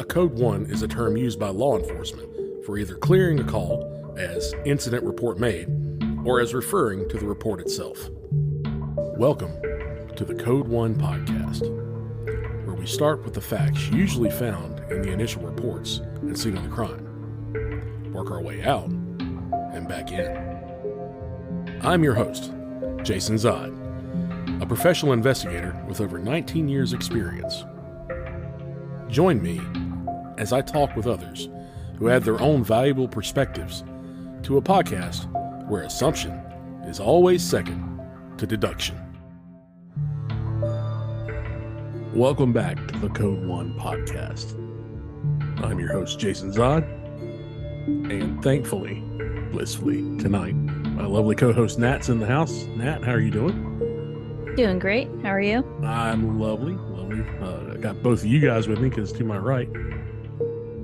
Code 1 is a term used by law enforcement for either clearing a call as incident report made or as referring to the report itself. Welcome to the Code 1 podcast, where we start with the facts usually found in the initial reports and scene of the crime, work our way out, and back in. I'm your host, Jason Zod, a professional investigator with over 19 years' experience. Join me as I talk with others who add their own valuable perspectives to a podcast where assumption is always second to deduction. Welcome back to the Code 1 podcast. I'm your host, Jason Zod, and thankfully, blissfully, tonight, my lovely co-host Nat's in the house. Nat, how are you doing? Doing great. How are you? I'm lovely. I got both of you guys with me because to my right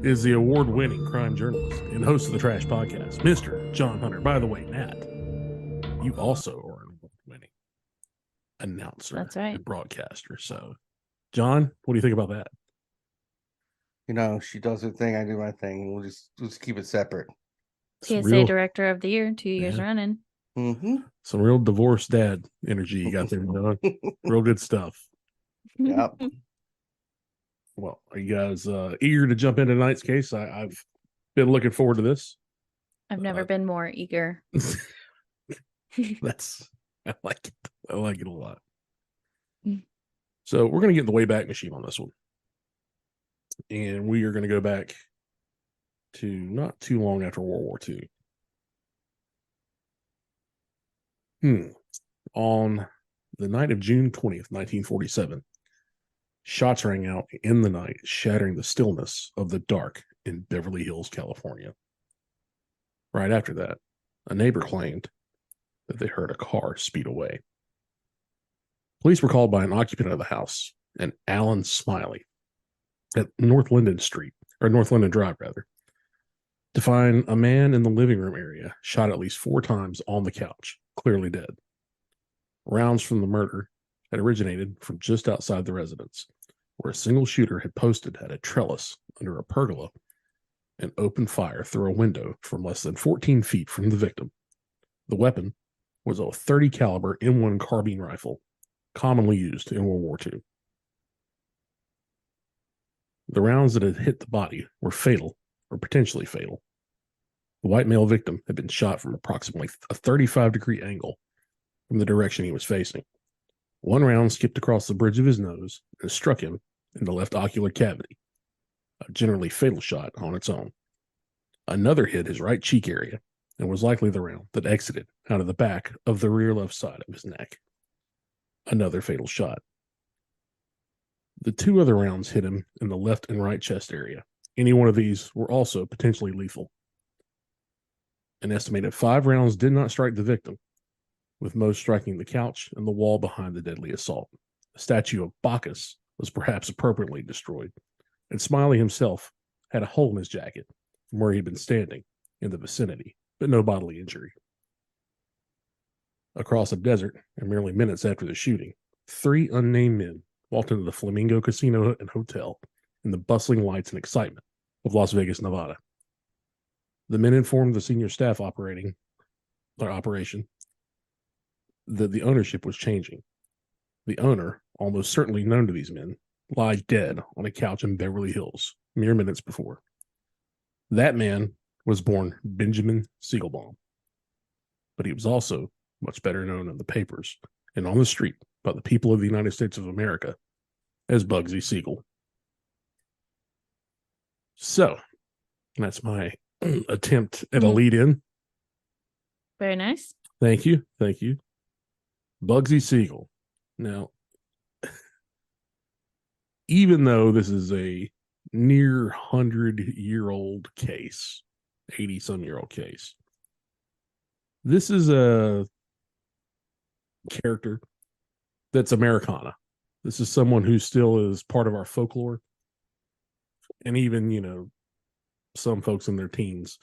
is the award-winning crime journalist and host of the Trash Podcast, Mr. John Hunter. By the way, Nat, you also are an award-winning announcer. That's right. And broadcaster. So, John, what do you think about that? You know, she does her thing, I do my thing. We'll just keep it separate. PSA Director of the Year, 2 years running. Mm-hmm. Some real divorced dad energy you got there, John. Real good stuff. Yep. Well, are you guys eager to jump into tonight's case? I've been looking forward to this. I've never been more eager. I like it. I like it a lot. So we're going to get in the Wayback Machine on this one. And we are going to go back to not too long after World War II. On the night of June 20th, 1947, shots rang out in the night, shattering the stillness of the dark in Beverly Hills, California. Right after that, a neighbor claimed that they heard a car speed away. Police were called by an occupant of the house, an Alan Smiley, at North Linden Drive, to find a man in the living room area shot at least 4 times on the couch, clearly dead. Rounds from the murder had originated from just outside the residence, where a single shooter had posted at a trellis under a pergola and opened fire through a window from less than 14 feet from the victim. The weapon was a .30 caliber M1 carbine rifle, commonly used in World War II. The rounds that had hit the body were fatal, or potentially fatal. The white male victim had been shot from approximately a 35-degree angle from the direction he was facing. One round skipped across the bridge of his nose and struck him in the left ocular cavity, a generally fatal shot on its own. Another hit his right cheek area and was likely the round that exited out of the back of the rear left side of his neck. Another fatal shot. The 2 other rounds hit him in the left and right chest area. Any one of these were also potentially lethal. An estimated 5 rounds did not strike the victim, with most striking the couch and the wall behind the deadly assault. A statue of Bacchus was perhaps appropriately destroyed, and Smiley himself had a hole in his jacket from where he had been standing in the vicinity, but no bodily injury. Across a desert, and merely minutes after the shooting, 3 unnamed men walked into the Flamingo Casino and Hotel in the bustling lights and excitement of Las Vegas, Nevada. The men informed the senior staff operation that the ownership was changing. The owner, almost certainly known to these men, lied dead on a couch in Beverly Hills mere minutes before. That man was born Benjamin Siegelbaum, but he was also much better known in the papers and on the street by the people of the United States of America as Bugsy Siegel. So, that's my attempt at a lead-in. Very nice. Thank you. Bugsy Siegel. Now, even though this is a near 100-year-old case, 80-some-year-old case, this is a character that's Americana. This is someone who still is part of our folklore. And even, some folks in their teens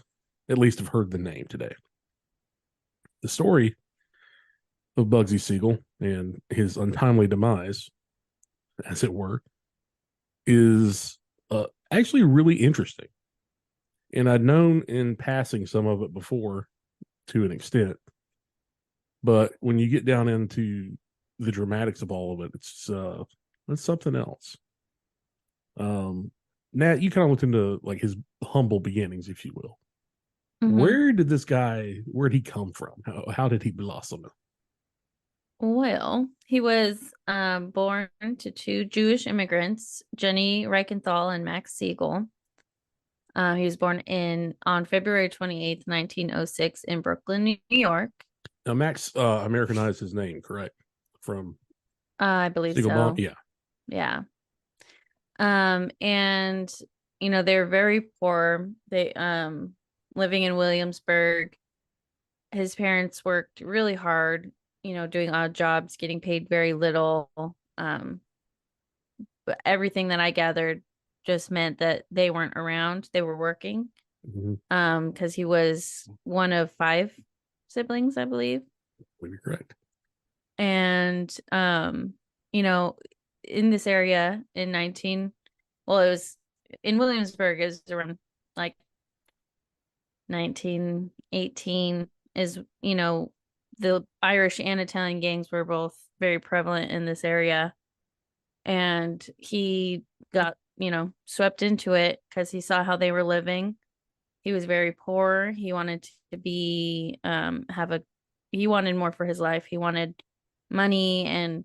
at least have heard the name today. The story of Bugsy Siegel and his untimely demise, as it were, is actually really interesting. And I'd known in passing some of it before to an extent. But when you get down into the dramatics of all of it, it's something else. Nat, you kind of looked into like his humble beginnings, if you will. Mhm. Where'd he come from? How did he blossom? Well, he was born to two Jewish immigrants, Jenny Reichenthal and Max Siegel. He was born on February 28th, 1906 in Brooklyn, New York. Now, Max Americanized his name, correct? From I believe Siegelbaum? so. Yeah. Yeah. And they're very poor. They living in Williamsburg. His parents worked really hard, doing odd jobs, getting paid very little. But everything that I gathered just meant that they weren't around. They were working. Mm-hmm. Because he was one of 5 siblings, I believe. You're correct. And in this area it was in Williamsburg, it was around like 1918 is, the Irish and Italian gangs were both very prevalent in this area. And he got, swept into it because he saw how they were living. He was very poor. He wanted to be, he wanted more for his life. He wanted money and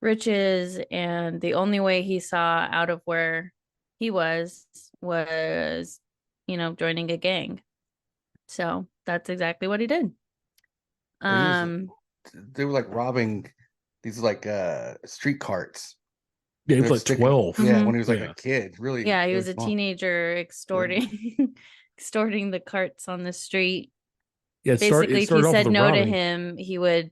riches. And the only way he saw out of where he was, joining a gang. So that's exactly what he did. They were like robbing these like street carts. Yeah, he was like 12. Yeah, when he was like a kid. Really. Yeah, he really was a teenager extorting extorting the carts on the street. Yeah, basically, if you said no robbing. to him, he would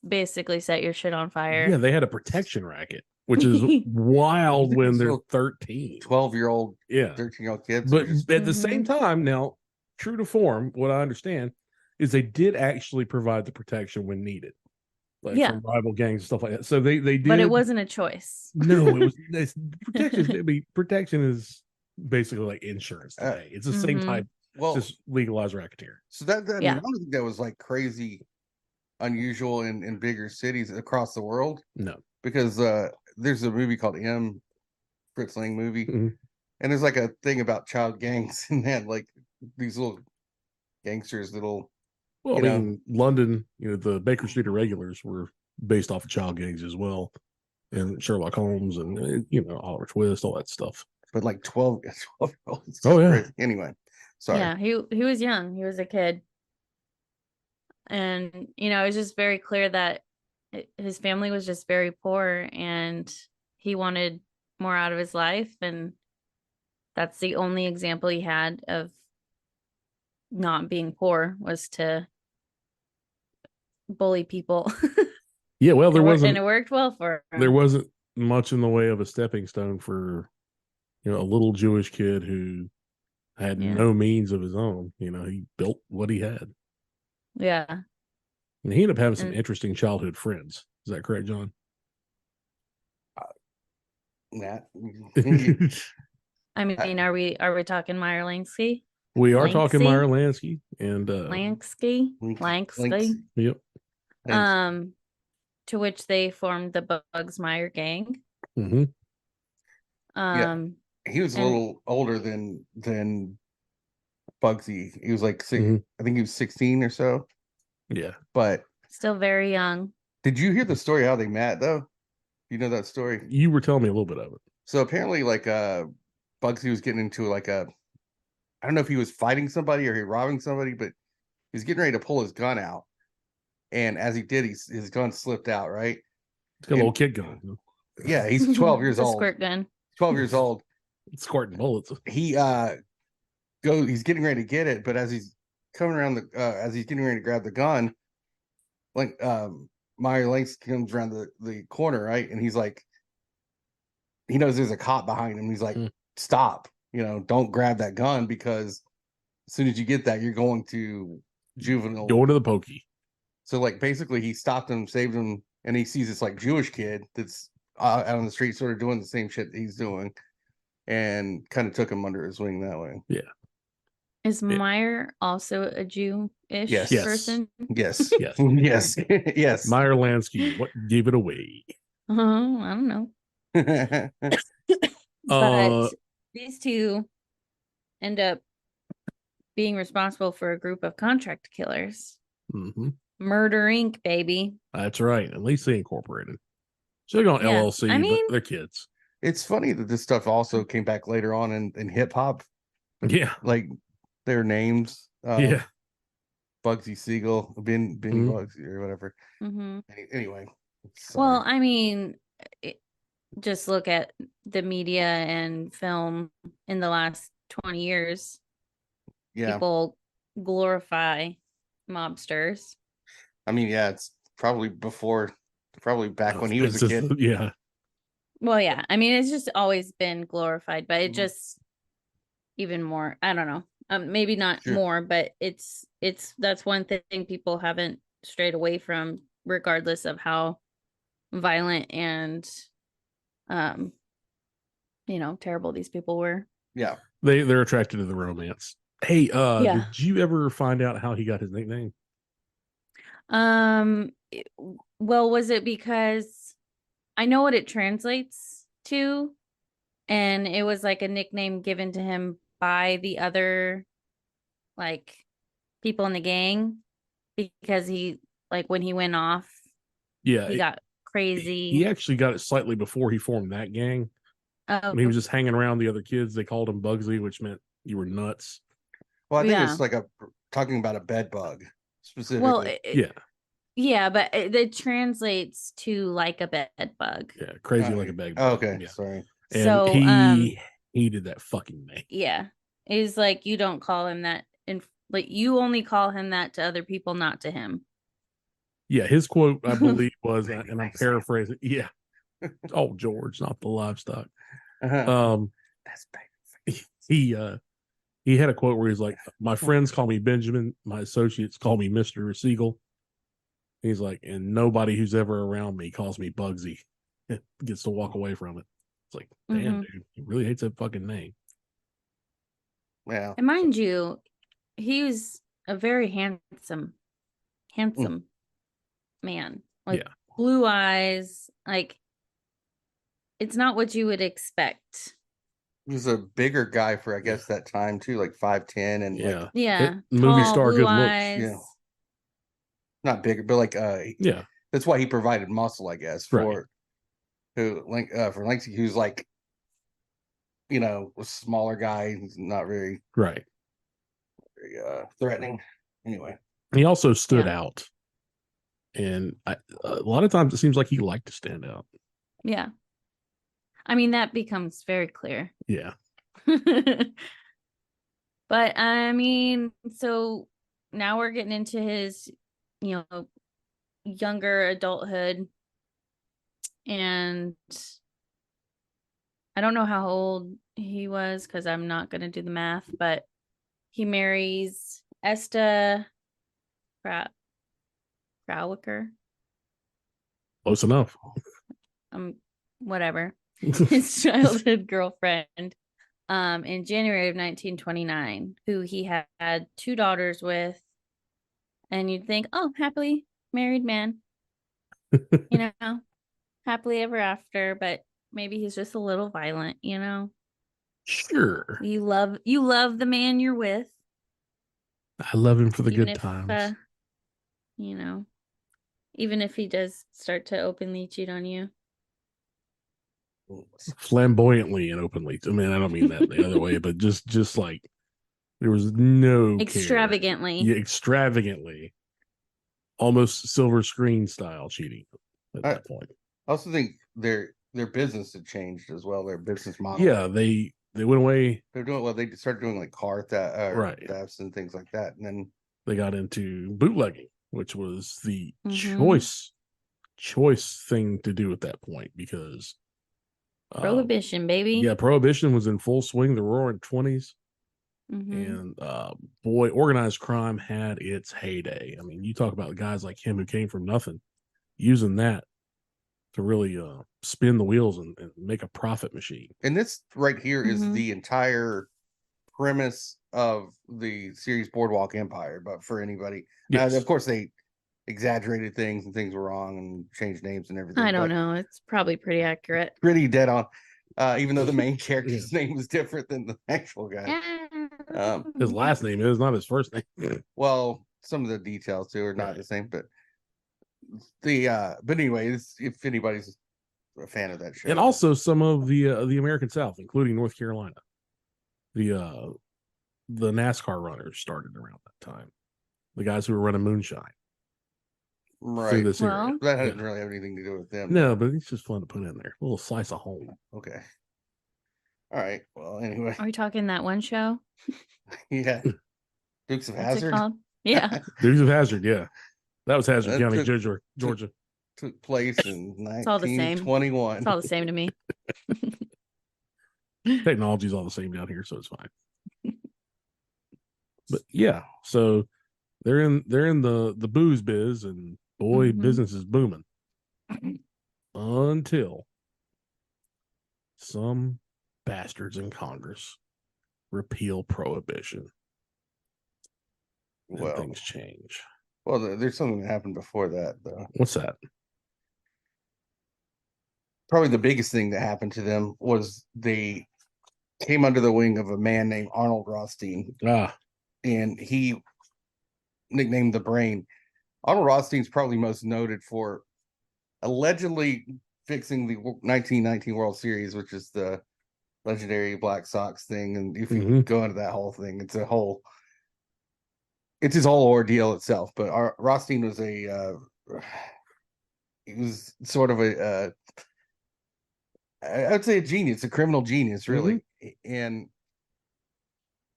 basically set your shit on fire. Yeah, they had a protection racket, which is wild when they're 13. 12-year-old, yeah, 13-year-old kids. But at the same time, now, true to form, what I understand is they did actually provide the protection when needed. Like from rival gangs and stuff like that. So they did. But it wasn't a choice. No, it was protection. Protection is basically like insurance today. It's the same type. Well, just legalized racketeer. So I don't think that was like crazy unusual in bigger cities across the world. No. Because there's a movie called M, Fritz Lang movie. Mm-hmm. And there's like a thing about child gangs and that like these little gangsters that'll London, the Baker Street Irregulars were based off of child gangs as well. And Sherlock Holmes and Oliver Twist, all that stuff. But like 12-year-olds. Oh yeah. Crazy. Anyway. Sorry. Yeah, he was young. He was a kid. And it was just very clear that his family was just very poor and he wanted more out of his life, and that's the only example he had of not being poor was to bully people. Yeah, well, and it worked well for him. There wasn't much in the way of a stepping stone for a little Jewish kid who had no means of his own. He built what he had. Yeah. And he ended up having some interesting childhood friends. Is that correct, John? Yeah. I mean, are we talking Myer Lanksy? We are talking Myer Lanksy and Lanksy. Yep. To which they formed the Bugs Myer gang. Mm-hmm. He was a little older than Bugsy. He was like I think he was 16 or so. Yeah. But still very young. Did you hear the story how they met though? You know that story? You were telling me a little bit of it. So apparently like Bugsy was getting into like I don't know if he was fighting somebody or he robbing somebody, but he was getting ready to pull his gun out. And as he did, his gun slipped out, right? It's got a little kid gun. Yeah, he's 12 years old. Squirt gun. 12 years old. It's squirting bullets. He's getting ready to get it, but as he's coming around as he's getting ready to grab the gun, like Myer Lanksy comes around the corner, right? And he's like, he knows there's a cop behind him. He's like, stop, don't grab that gun, because as soon as you get that, you're going to juvenile. Going to the pokey. So like basically he stopped him, saved him, and he sees this like Jewish kid that's out on the street sort of doing the same shit that he's doing. and kind of took him under his wing that way. Is Yeah. Myer also a Jew-ish Yes. Yes. person? Yes. Yes. Yes. Yes. Myer Lanksy, what gave it away? I don't know. Uh, But these two end up being responsible for a group of contract killers. mhm. Murder Inc., baby. That's right. At least they incorporated. So they're going Yeah. LLC, I mean- but they're kids. It's funny that this stuff also came back later on in hip hop, Yeah. like their names. Yeah. Bugsy Siegel, Benny Mhm. Bugsy or whatever. Mhm. Anyway, Well, sorry. I mean, just look at the media and film in the last 20 years. Yeah, People glorify mobsters. I mean, yeah, it's probably back when he was a It's just- kid. Yeah. Well, yeah. I mean, it's just always been glorified, but it Mhm. just even more. I don't know. Maybe not Sure. more, but it's that's one thing people haven't strayed away from, regardless of how violent and terrible these people were. Yeah, They're attracted to the romance. Hey, Yeah. did you ever find out how he got his nickname? Well, was it because I know what it translates to, and it was like a nickname given to him by the other like people in the gang, because he, like, when he went off, Yeah, he got crazy. he actually got it slightly before he formed that gang. Oh, When he was just hanging around the other kids, they called him Bugsy, which meant you were nuts. well, I think Yeah. it's like talking about a bed bug specifically. well, Yeah, yeah, but it translates to like a bed bug. yeah, crazy like a bag. Oh, okay, Yeah. sorry. And So, he hated that fucking name. Yeah, is like, you don't call him that, and like, you only call him that to other people, not to him. Yeah, his quote, I believe, was, Baby and I'm makes paraphrasing. Yeah. Oh, George, not the livestock. Uh-huh. That's baby. He had a quote where he's like, "My friends call me Benjamin, my associates call me Mr. Siegel." He's like, and nobody who's ever around me calls me Bugsy. Gets to walk away from it. It's like, damn, Mhm. dude, he really hates that fucking name. Yeah. And mind you, he was a very handsome man. Like, Yeah. blue eyes. Like, it's not what you would expect. He was a bigger guy for, I guess, that time too, like 5'10", and Yeah. like Yeah, Movie tall, star, blue good looks. eyes. Yeah. not bigger, but like Yeah. that's why he provided muscle, I guess, for Right. for Lanksy, who's like, a smaller guy, who's not very, Right. very threatening. Anyway, He also stood Yeah. out. And a lot of times it seems like he liked to stand out. Yeah. I mean, that becomes very clear. Yeah. But I mean, so now we're getting into his, younger adulthood. And I don't know how old he was, because I'm not going to do the math, but he marries Esta Krawicker. Close enough. Whatever. His childhood girlfriend, in January of 1929, who he had 2 daughters with. And you'd think, oh, happily married man, happily ever after, but maybe he's just a little violent, Sure. You love the man you're with, I love him for the even good if times. even if he does start to openly cheat on you. Flamboyantly and openly. I mean, I don't mean that the other way, but just like there was no care. Extravagantly. Yeah, extravagantly. Almost silver screen style cheating at that point. I also think their business had changed as well. Their business model. Yeah, they went away. They're doing well. They started doing like car Right. thefts and things like that, and then They got into bootlegging, which was the Mhm. choice thing to do at that point, because Prohibition, baby. yeah, Prohibition was in full swing, the roaring 20s. Mhm. And boy, organized crime had its heyday. I mean, you talk about guys like him who came from nothing, using that to really spin the wheels and make a profit machine. And this right here is Mhm. the entire premise of the series Boardwalk Empire. But for anybody, Yes. of course, they exaggerated things and things were wrong and changed names and everything. I don't but know. It's probably pretty accurate. pretty dead on. Even though the main character's name was different than the actual guy. His last name is not his first name. Well, some of the details too are not Right. the same, but but anyway, if anybody's a fan of that show. And also some of the American South, including North Carolina. The NASCAR runners started around that time. The guys who were running moonshine through right. this area. Well, That didn't really have anything to do with them. No, but it's just fun to put in there. A little slice of home. Okay. All right. Well, anyway. are we talking that one show? Yeah. Dukes of What's it Hazzard called? Yeah. Dukes of Hazzard, yeah. That was Hazard That County, took- Georgia. took place in all the same. 1921. It's all the same to me. Technology's all the same down here, so it's fine. But yeah, so they're in the booze biz, and boy, Mhm. business is booming. Until some bastards in Congress repeal prohibition. And Well, things change. well, there's something that happened before that, though. What's that? Probably the biggest thing that happened to them was they came under the wing of a man named Arnold Rothstein, and he nicknamed the Brain. Arnold Rothstein's probably most noted for allegedly fixing the 1919 World Series, which is the legendary Black Sox thing. And if you go into that whole thing, it's his whole ordeal itself. But Rothstein was he was sort of I'd say a genius, a criminal genius, really. And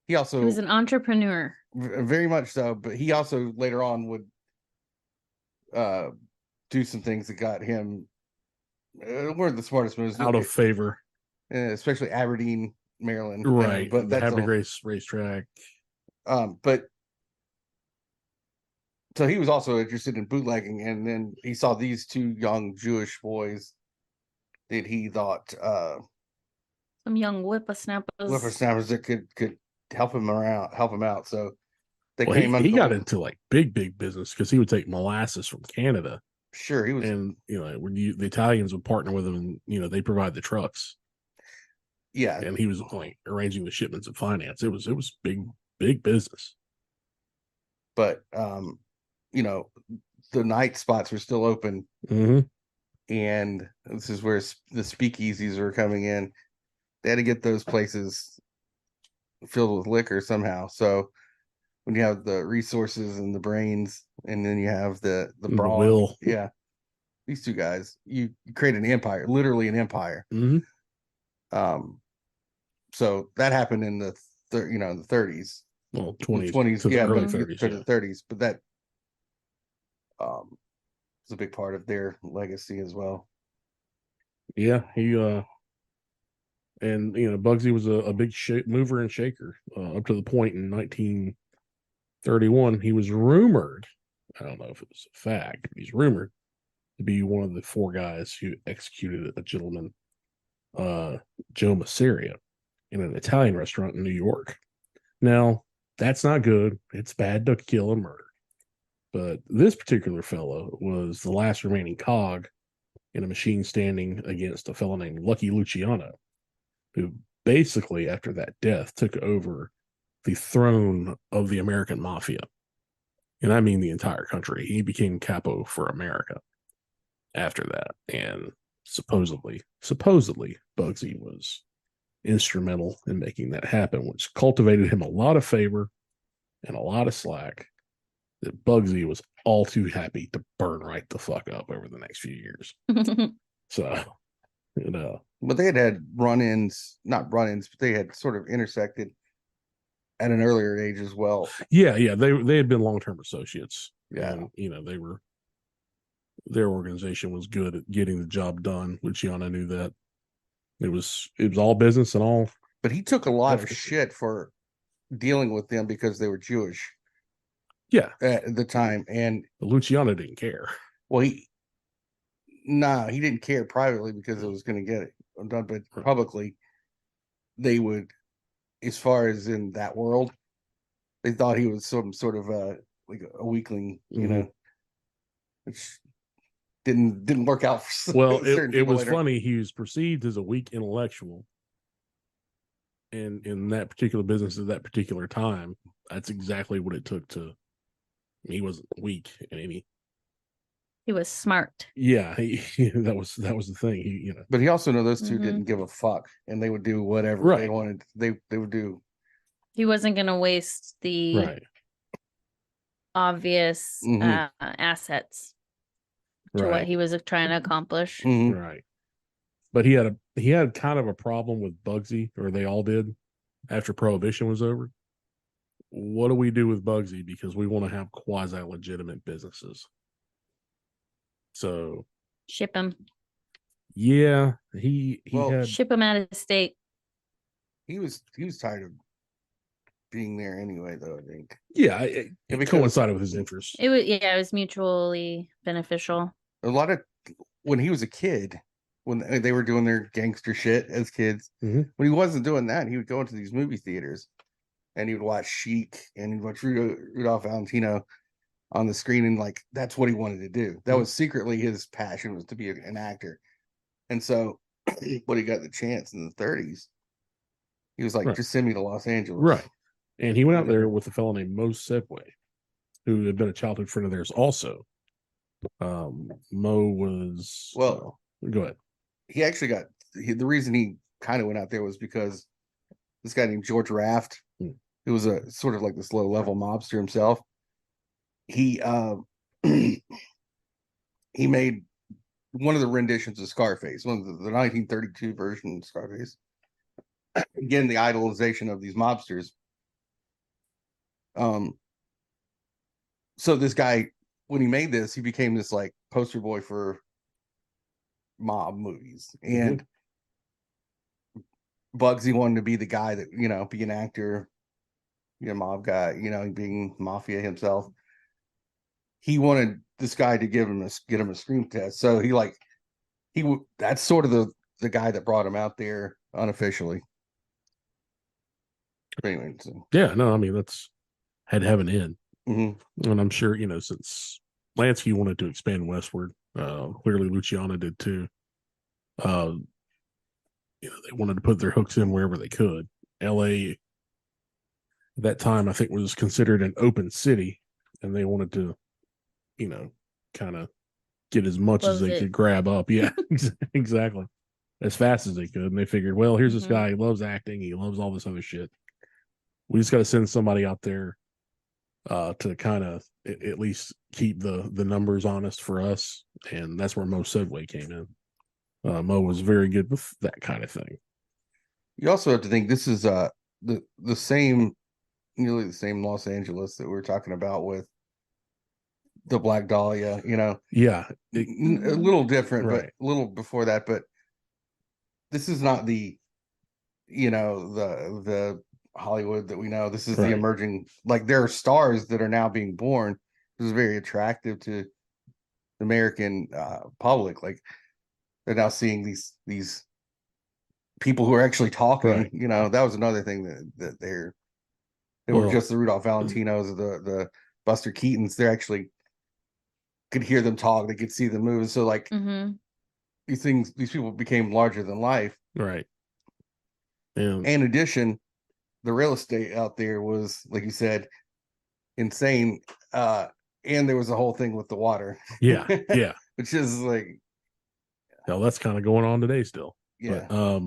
he also He was an entrepreneur. very much so, but he also later on would do some things that got him weren't the smartest moves Out of favor. Especially Aberdeen, Maryland, Right. But that's having a great racetrack. But so he was also interested in bootlegging, and then he saw these two young Jewish boys that he thought Some young whippersnappers that could help him out. So they Well, came he got into like big business because he would take molasses from Canada. Sure, he was, and when the Italians would partner with him, and they provide the trucks. Yeah, and he was like arranging the shipments and finance. It was big business. But the night spots were still open, and this is where the speakeasies were coming in. They had to get those places filled with liquor somehow. So when you have the resources and the brains, and then you have the brawn, will, these two guys, you create an empire, literally an empire. So that happened in the the 30s. Well, 20s, early 30s, the 30s, but that was a big part of their legacy as well. Yeah, he and Bugsy was a big mover and shaker up to the point in 1931 he was rumored, I don't know if it was a fact, but he's rumored to be one of the 4 guys who executed a gentleman, Joe Masseria, in an Italian restaurant in New York. Now, that's not good. It's bad to kill and murder. But this particular fellow was the last remaining cog in a machine standing against a fellow named Lucky Luciano, who basically, after that death, took over the throne of the American mafia. And I mean the entire country. He became capo for America after that. And supposedly, Bugsy was instrumental in making that happen, which cultivated him a lot of favor and a lot of slack that Bugsy was all too happy to burn right the fuck up over the next few years. So, but they had run-ins, not run-ins, but they had sort of intersected at an earlier age as well. Yeah, they had been long-term associates. Yeah, and, their organization was good at getting the job done. Luciano knew that. It was all business and all. But he took a lot of shit for dealing with them because they were Jewish. Yeah, at the time, and Luciano didn't care. Well, nah, he didn't care privately because it was going to get it done, but publicly, they would, as far as in that world, they thought he was some sort of like a weakling, you know, which didn't work out for Well, certain it people was later. funny. He was perceived as a weak intellectual, and in that particular business at that particular time, that's exactly what it took to. He wasn't weak in any. He was smart. Yeah, that was the thing. He, But he also knew those two Mhm. didn't give a fuck, and they would do whatever they Right. wanted. They would do. He wasn't going to waste the right, obvious Mhm. assets to what right, he was trying to accomplish. Mhm. right. But he had kind of a problem with Bugsy, or they all did, after Prohibition was over. What do we do with Bugsy? Because we want to have quasi legitimate businesses. So Ship him. yeah, he Well, had Ship him out of state. he was tired of being there anyway, though. I think. yeah, it because- coincided with his interests. It was mutually beneficial. A lot of when he was a kid, when they were doing their gangster shit as kids, Mhm. when he wasn't doing that, he would go into these movie theaters and he would watch Chic and he'd watch Rudolph Valentino on the screen, and like that's what he wanted to do. That Mhm. was secretly his passion, was to be an actor. And so when he got the chance in the 30s, he was like, Right. just send me to Los Angeles. Right. And he went out there with a fellow named Mo Sedway, who had been a childhood friend of theirs also. Mo was Well, go ahead. He actually got the reason he kind of went out there was because this guy named George Raft, who was a sort of like this low level mobster himself. He he made one of the renditions of Scarface, one of the 1932 version of Scarface. Again, the idolization of these mobsters. So this guy, when he made this, he became this like poster boy for mob movies. And Bugsy wanted to be the guy that, be an actor, mob guy, being mafia himself. He wanted this guy to get him a screen test. So that's sort of the guy that brought him out there unofficially. Anyway, so. Yeah, no, I mean that's had to have an end. Mm-hmm. And I'm sure, since Lansky wanted to expand westward, clearly Luciano did too. They wanted to put their hooks in wherever they could. LA at that time, I think, was considered an open city, and they wanted to, kind of get as much as they could grab up. Yeah, exactly. As fast as they could. And they figured, well, here's this guy. He loves acting. He loves all this other shit. We just got to send somebody out there to kind of at least keep the numbers honest for us. And that's where Mo Sedway came in. Mo was very good with that kind of thing. You also have to think this is the same, nearly the same Los Angeles that we were talking about with the Black Dahlia, Yeah. A little different, right. but a little before that. But this is not the, the Hollywood that we know. This is the emerging, like there are stars that are now being born. This is very attractive to the American public. Like they're now seeing these people who are actually talking. That was another thing that they were just the Rudolph Valentinos, the Buster Keatons. They're actually could hear them talk. They could see them move. So like these people became larger than life. Right. And in addition, the real estate out there was, like you said, insane. And there was a whole thing with the water. Yeah. Yeah. Which is like, hell, that's kind of going on today still. Yeah. But,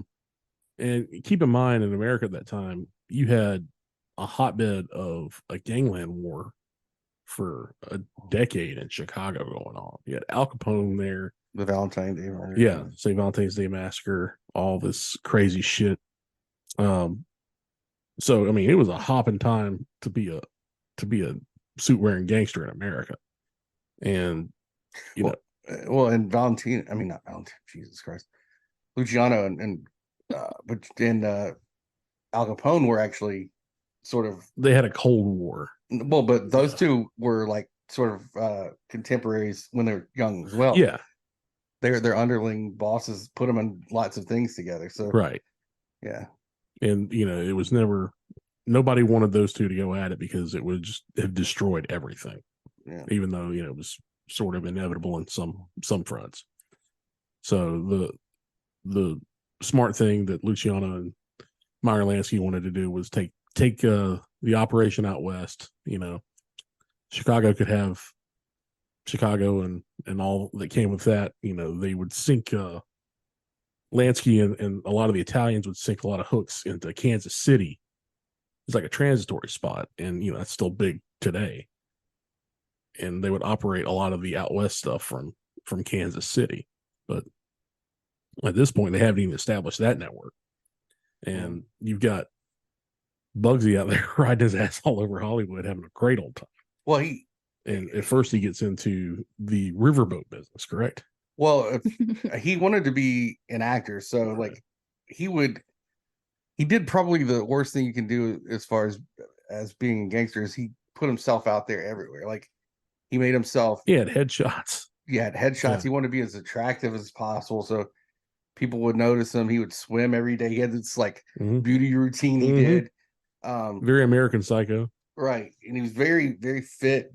and keep in mind, in America at that time, you had a hotbed of a gangland war for a decade in Chicago going on. You had Al Capone there. The Valentine's Day murder. Yeah. St. Valentine's Day massacre, all this crazy shit. So I mean, it was a hopping time to be a suit wearing gangster in America. And and Valentino, I mean not Valentino, Jesus Christ. Luciano and Al Capone were actually sort of, they had a Cold War. Well, but those two were like sort of contemporaries when they were young as well. Yeah. their underling bosses put them in lots of things together. So Right. yeah. And it was never, nobody wanted those two to go at it because it would just have destroyed everything. Yeah. Even though, it was sort of inevitable in some fronts. So the smart thing that Luciano and Myer Lanksy wanted to do was take the operation out west. Chicago could have Chicago and all that came with that. They would sink Lansky and a lot of the Italians would sink a lot of hooks into Kansas City. It's like a transitory spot, and that's still big today. And they would operate a lot of the out west stuff from Kansas City, but at this point they haven't even established that network. And you've got Bugsy out there riding his ass all over Hollywood, having a great old time. Well, and at first he gets into the riverboat business, correct? Well, he wanted to be an actor, so like he did probably the worst thing you can do as far as being a gangster is he put himself out there everywhere. Like he made himself. He had headshots. Yeah, headshots. Yeah. He wanted to be as attractive as possible, so people would notice him. He would swim every day. He had this like beauty routine he did. Very American Psycho. Right, and he was very, very fit.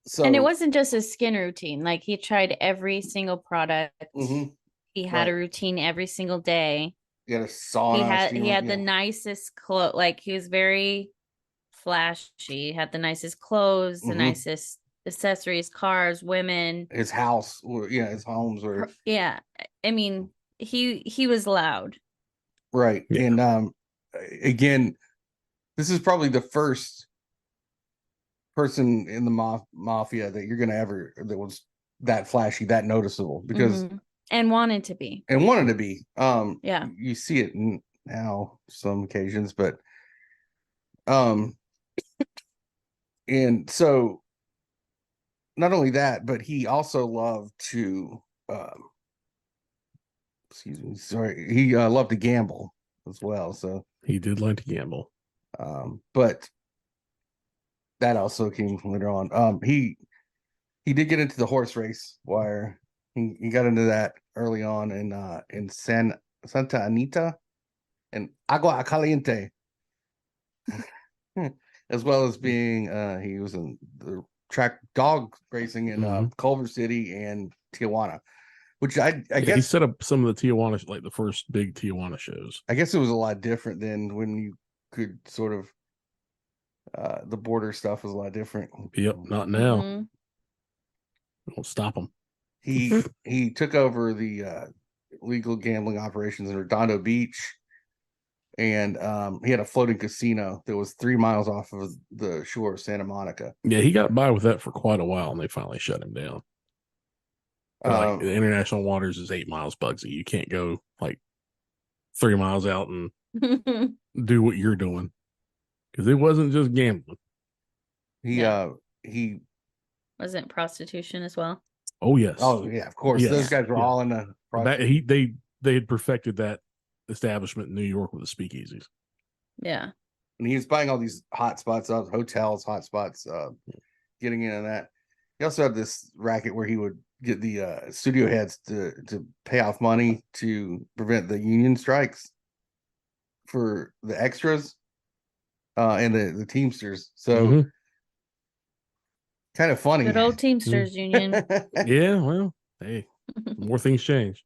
So, and it wasn't just a skin routine. Like he tried every single product. He had a routine every single day. He had a sauna. He had the nicest clothes. Like he was very flashy. He had the nicest clothes, the nicest accessories, cars, women. His house, his homes were. Yeah, I mean, he was loud. Right, yeah. And again, this is probably the first person in the mafia that you're gonna ever that was that flashy, that noticeable, because and wanted to be. Yeah, you see it now some occasions, but and so not only that, but he also loved to he loved to gamble as well. So he did like to gamble, but that also came from later on. He did get into the horse race wire. He got into that early on in Santa Anita and Agua Caliente, as well as being he was in the track dog racing in Culver City and Tijuana, which I guess he set up some of the Tijuana, like the first big Tijuana shows. I guess it was a lot different than when you could sort of the border stuff was a lot different. Yep, not now. Won't stop him. He took over the legal gambling operations in Redondo Beach, and he had a floating casino that was 3 miles off of the shore of Santa Monica. Yeah, he got by with that for quite a while, and they finally shut him down. Like the international waters is 8 miles, Bugsy. You can't go like 3 miles out and do what you're doing, because it wasn't just gambling. He wasn't prostitution as well. Oh yes. Oh yeah, of course. Yes. Those guys were all in the they had perfected that establishment in New York with the speakeasies. Yeah. And he was buying all these hot spots up, hotels, hot spots, getting into that. He also had this racket where he would get the studio heads to pay off money to prevent the union strikes for the extras and the Teamsters. So kind of funny. Good old Teamsters union. Yeah, well, hey, more things change.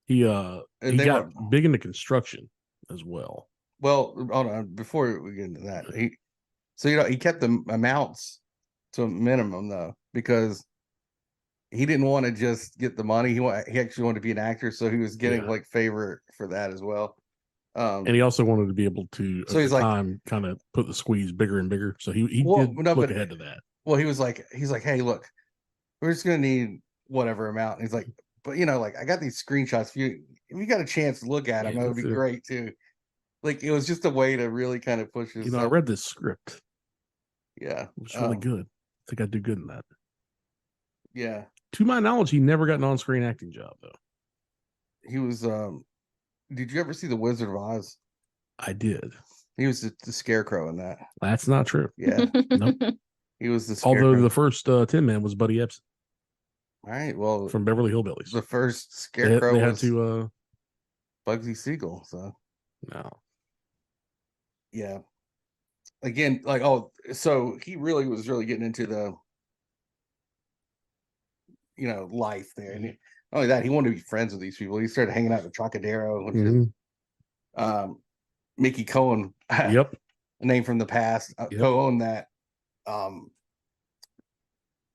He got big into construction as well. Well, hold on, before we get into that, he kept the amounts to a minimum though, because he didn't want to just get the money. He actually wanted to be an actor, so he was getting like favor for that as well. And he also wanted to be able to, at the time, kind of put the squeeze bigger and bigger. So he did look ahead to that. Well, he's like, hey, look, we're just gonna need whatever amount. And he's like, but like I got these screenshots. If you got a chance to look at them, that would be great too. Like it was just a way to really kind of push his. I read this script. Yeah, it was really good. I think I'd do good in that. Yeah. To my knowledge, he never got an on-screen acting job though. He was. Did you ever see The Wizard of Oz? I did. He was the scarecrow in that. That's not true. Yeah. Nope. He was the scarecrow. Although the first Tin Man was Buddy Epson. All right. Well, from Beverly Hillbillies. the first They scarecrow had was to Bugsy Siegel. So no. yeah. Again, like so he really was really getting into the life there, and not only that, he wanted to be friends with these people. He started hanging out at the Trocadero, which is Mickey Cohen. Yep. A name from the past. Yep. Co-owned that.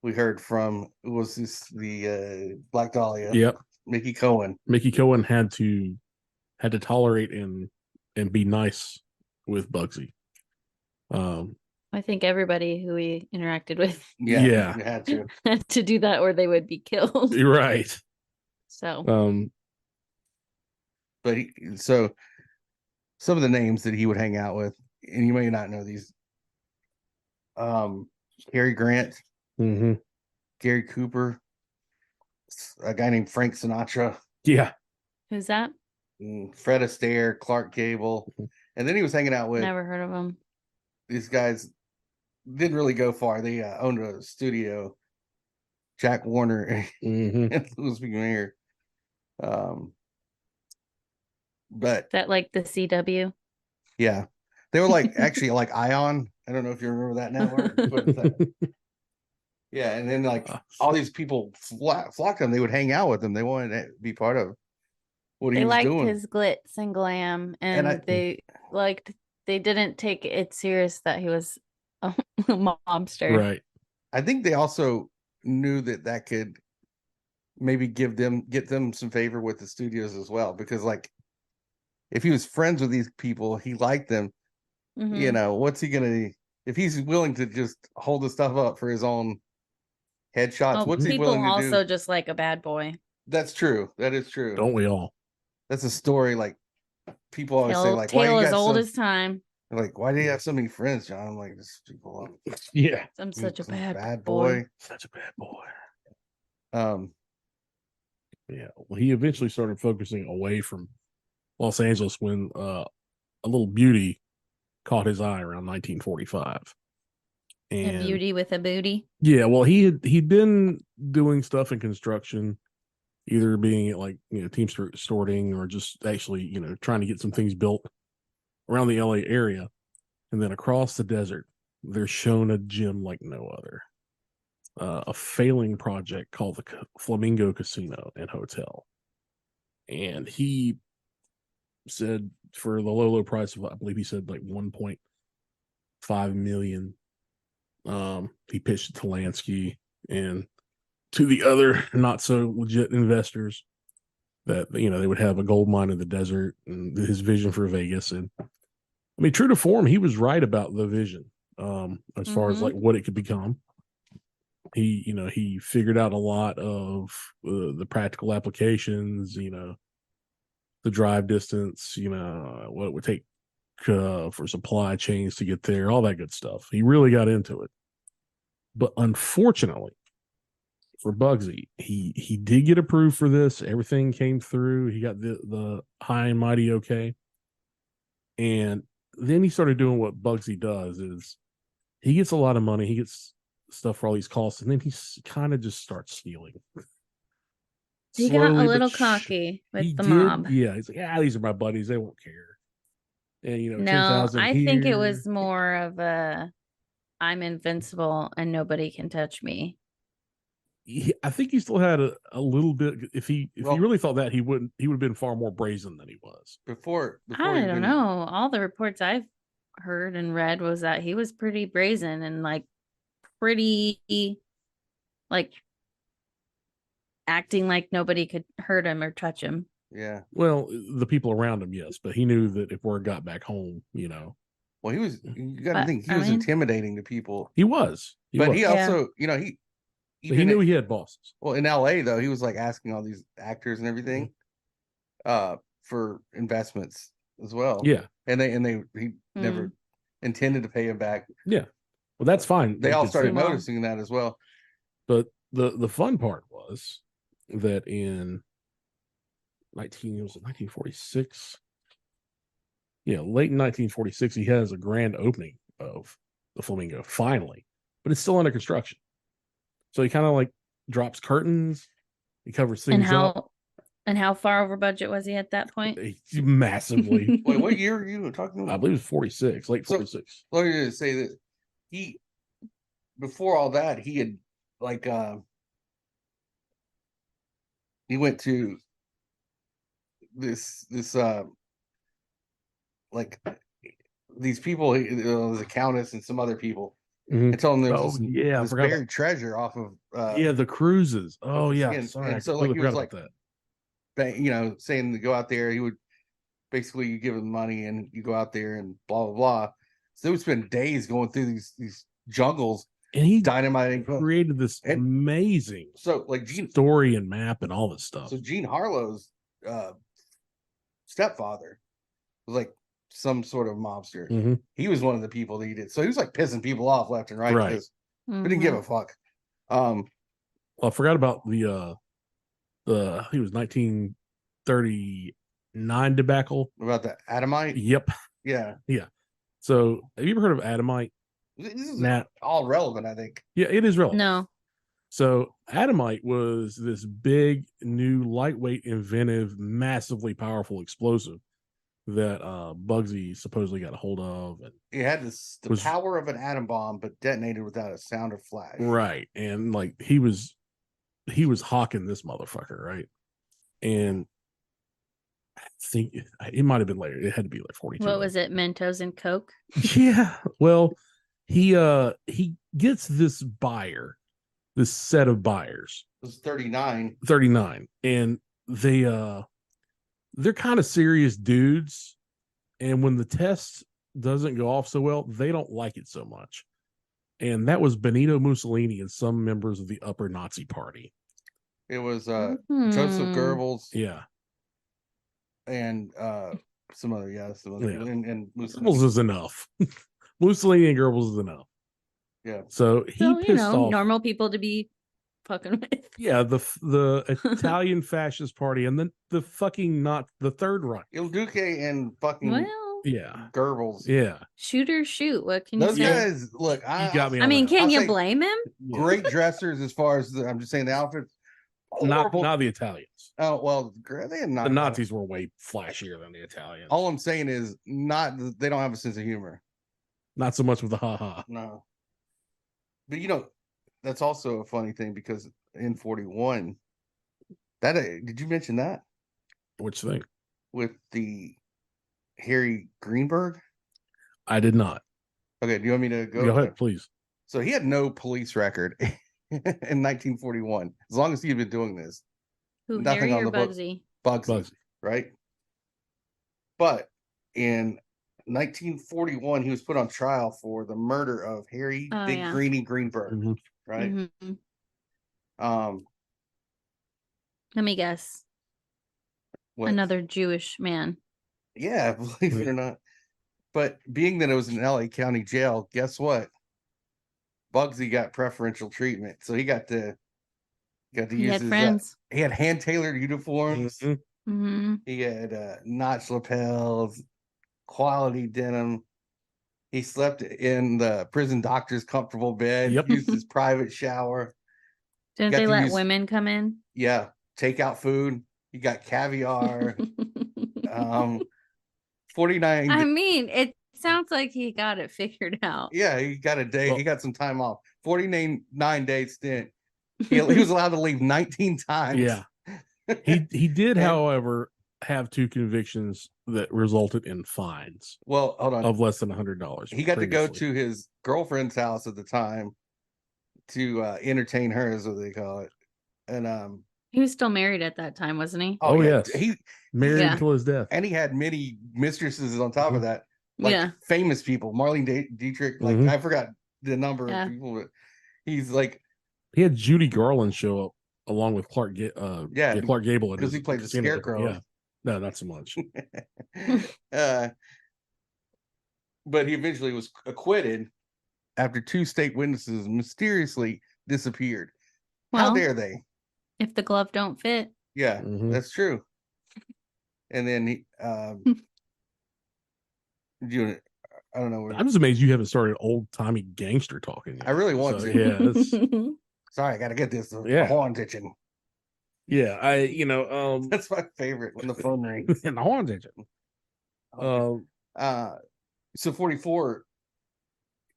We heard from was this the Black Dahlia. Yep. Mickey Cohen. Mickey Cohen had to tolerate and be nice with Bugsy. I think everybody who we interacted with Yeah. Had to. had to do that or they would be killed. You're right. So But so some of the names that he would hang out with, and you may not know these. Cary Grant, Gary Cooper, a guy named Frank Sinatra. Yeah. Who's that? Fred Astaire, Clark Gable, and then he was hanging out with. Never heard of him. These guys didn't really go far. They owned a studio. Jack Warner and Louis McNair. But Is that like the CW? Yeah, they were like actually like Ion. I don't know if you remember that network. But yeah, and then like all these people flocked him. They would hang out with him. They wanted to be part of what he was doing. They liked his glitz and glam, and they didn't take it serious that he was a mobster. Right. I think they also knew that could maybe get them some favor with the studios as well, because like if he was friends with these people, he liked them. What's he gonna, if he's willing to just hold the stuff up for his own headshots? What's he willing to do? People also just like a bad boy. That's true. That is true. Don't we all? That's a story. Like people always say, like, tale as old as time. Like, why do you have so many friends, John? I'm like, this people. Yeah, I'm such a bad boy. Such a bad boy. Yeah. Well, he eventually started focusing away from Los Angeles when a little beauty caught his eye around 1945. And a beauty with a booty. Yeah, well, he'd been doing stuff in construction, either being like team sorting or just actually trying to get some things built around the LA area. And then across the desert, they're shown a gem like no other, a failing project called the Flamingo Casino and Hotel. And he said for the low price of, I believe he said like 1.5 million. He pitched it to Lanksy and to the other not so legit investors that they would have a gold mine in the desert and his vision for Vegas. And I mean, true to form, he was right about the vision as far as like what it could become. He figured out a lot of the practical applications, the drive distance, what it would take for supply chains to get there, all that good stuff. He really got into it. But unfortunately for Bugsy, he did get approved for this. Everything came through. He got the high and mighty okay. And then he started doing what Bugsy does is he gets a lot of money. He gets stuff for all these costs. And then he kind of just starts stealing. He got a little cocky with the mob. Yeah. He's like, these are my buddies. They won't care. And, no, I think it was more of a, I'm invincible and nobody can touch me. I think he still had a little bit. If he really thought that, he would have been far more brazen than he was before. I don't know. All the reports I've heard and read was that he was pretty brazen and like pretty like acting like nobody could hurt him or touch him. Yeah. Well, the people around him, yes, but he knew that if word got back home, Well, you got to think he was intimidating to people. He was. He also, he knew he had bosses. Well, in LA though, he was like asking all these actors and everything for investments as well. Yeah. And he never intended to pay him back. Yeah. Well, that's fine. They all started noticing that as well. But the fun part was that in 1946. Yeah, late in 1946, he has a grand opening of the Flamingo finally, but it's still under construction. So he kind of like drops curtains. He covers And things up how far over budget was he at that point? massively. Wait, what year are you talking I about? believe it was 46, late So- 46. Let me just say that before all that, he had like he went to this like these people, the countess and some other people, Mhm. and told them there was Oh, yeah, I this forgot buried treasure off of yeah, the cruises. Oh, the yeah. skin. Sorry, I And so, completely he was forgot about that. saying to go out there. He would basically, you give him money and you go out there and blah blah blah. So they would spend days going through these jungles And he dynamiting. created this And- amazing So like story and map and all this stuff. So Gene Harlow's stepfather was like some sort of mobster. Mhm. He was one of the people that he did. So he was like pissing people off left and right. Right. Because we didn't give a fuck. Well, I forgot about the I think it was 1939 debacle. About the Adamite. Yep. Yeah. So have you ever heard of Adamite? This is Nat? all relevant, I think. Yeah, it is relevant. No. So Adamite was this big, new, lightweight, inventive, massively powerful explosive that Bugsy supposedly got a hold of. And It had the Was- power of an atom bomb, but detonated without a sound or flash. right. And like he was hawking this motherfucker, right? And I think it might have been later. It had to be like 42. What was it? Mentos and Coke? Yeah. Well, he gets this buyer, this set of buyers, It was 39. 39, and they're kind of serious dudes, and when the test doesn't go off so well, they don't like it so much. And that was Benito Mussolini and some members of the upper Nazi party. It was Hmm. Joseph Goebbels Yeah. and some other Yeah. people, and Goebbels Mussolini. is enough. Mussolini and Goebbels is enough. Yeah. So he So, pissed off. normal people to be fucking with. Yeah, the Italian fascist party, and then the fucking not the Third Reich. Il Duce and fucking Well, Yeah, Goebbels. yeah. shoot or shoot. What can you Those say? guys, look, You got me. I on mean, that. can I'll you say- blame him? Yeah. great dressers as far as I'm just saying the outfits. Horrible. Not the Italians. Oh well, they had not. The Nazis were way flashier than the Italians. All I'm saying is they don't have a sense of humor. Not so much with the ha. No. But that's also a funny thing because in 41, that did you mention that Which thing? with the Harry Greenberg? I did not. Okay, do you want me to go? Go ahead, please. So he had no police record in 1941, as long as he had been doing this. Who, Nothing Harry on or the book. Bugsy? Bugsy, Bugsy. right? But in 1941, he was put on trial for the murder of Harry Oh, Big yeah. Greenie Greenberg, Mhm. right? Mhm. Um, Let me guess. what? Another Jewish man. Yeah, believe it or not. But being that it was in LA County Jail, guess what? Bugsy got preferential treatment, so he got to He use had his. friends. He had hand tailored uniforms. Mhm. Hmm. He had notch lapels, quality denim. He slept in the prison doctor's comfortable bed. Yep. Used his private shower. Didn't Got they to let use- women come in? Yeah, takeout food. He got caviar. 49. I mean, it sounds like he got it figured out. Yeah, he got a day. Well- He got some time off. 49 day stint. He was allowed to leave 19 times. Yeah. He did, And- however, have 2 convictions that resulted in fines Well, hold on. of less than $100. He got to go previously. to his girlfriend's house at the time to entertain her, is what they call it. And He was still married at that time, wasn't he? Oh, yeah, yes. he married Yeah. until his death. and he had many mistresses on top of that, like Yeah. famous people. Marlene Dietrich, like Mhm. I forgot the number Yeah. of people, but he's like He had Judy Garland show up along with Clark. Yeah, Clark Gable at 'cause his he played the casino. Scarecrow. Yeah, no, not so much. But he eventually was acquitted after 2 state witnesses mysteriously disappeared. How Well, dare they? if the glove don't fit. Yeah, Mhm. that's true. And then he, I don't know. I'm just amazed you haven't started old timey gangster talking. Yet. I really want So, to. Yeah, Sorry, I gotta get this. Yeah. Horn itching. Yeah, That's my favorite when the phone rings. and the horns engine. So 44,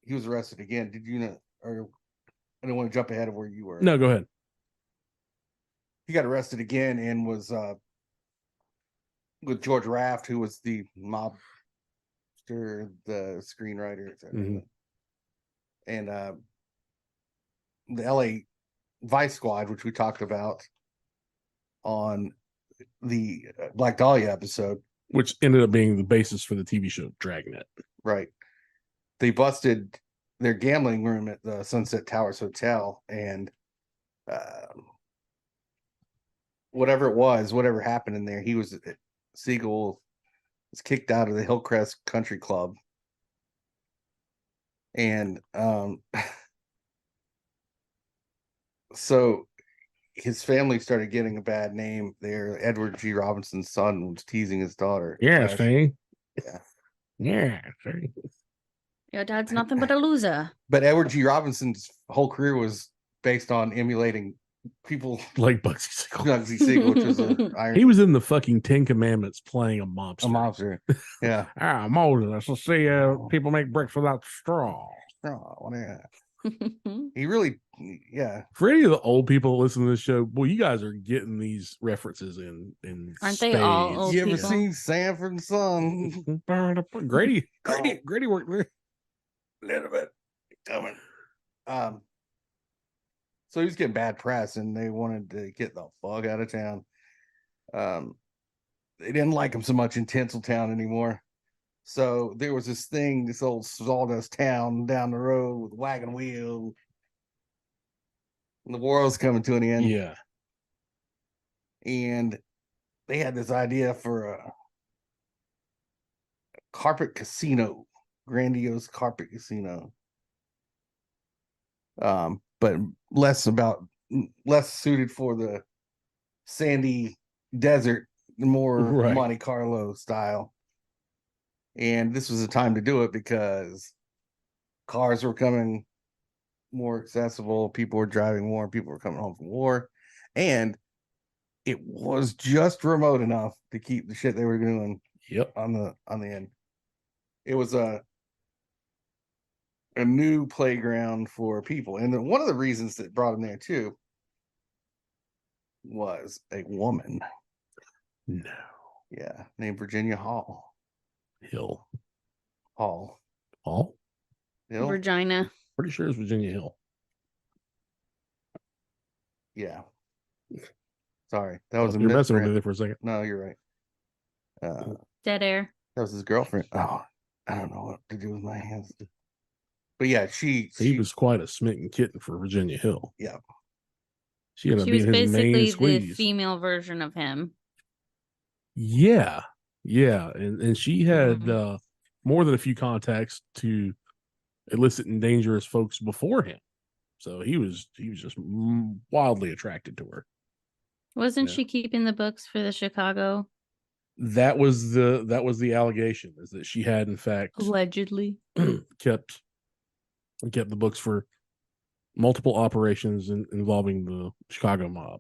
he was arrested again. Did you know? Or I don't want to jump ahead of where you were. No, go ahead. He got arrested again and was with George Raft, who was the mobster, the screenwriter, etc. Mhm. And the LA Vice Squad, which we talked about on the Black Dahlia episode, Which ended up being the basis for the TV show Dragnet. right? They busted their gambling room at the Sunset Towers Hotel, and whatever happened in there, Siegel was kicked out of the Hillcrest Country Club, and so his family started getting a bad name there. Edward G. Robinson's son was teasing his daughter. Yeah, Ash. see? Yeah. Yeah, see? Your dad's nothing but a loser. But Edward G. Robinson's whole career was based on emulating people Like Bugsy Siegel. Bugsy Siegel, which was He was in the fucking 10 Commandments playing a mobster. a mobster. Yeah. Moses, let's see people make bricks without straw. Oh, yeah. He really, yeah. For any of the old people that listen to this show, boy, you guys are getting these references in Aren't they all spades. old You ever people? seen Sanford and Son? Grady worked there. A little bit coming. So he was getting bad press, and they wanted to get the fuck out of town. They didn't like him so much in Tinseltown anymore. So there was this old sawdust town down the road with wagon wheel. And the world's coming to an end. Yeah. And they had this idea for a carpet casino, grandiose carpet casino. But less suited for the sandy desert, more Right. Monte Carlo style. And this was the time to do it because cars were coming more accessible, people were driving more, people were coming home from war, and it was just remote enough to keep the shit they were doing on the end. It was a new playground for people, and one of the reasons that brought him there too was a woman. No. Yeah, named Virginia Hill. Hall. Hill? Virginia. Pretty sure it's Virginia Hill. Yeah. Sorry, that was a You're messing with misprint. me there for a second. No, you're right. Dead air. That was his girlfriend. Oh, I don't know what to do with my hands. But yeah, He was quite a smitten kitten for Virginia Hill. Yeah. She ended up She was being his main basically the squeeze. female version of him. Yeah. And she had more than a few contacts to illicit and dangerous folks before him. So he was just wildly attracted to her. Wasn't she keeping the books for the Chicago? That was the allegation, is that she had in fact Allegedly kept the books for multiple operations involving the Chicago mob,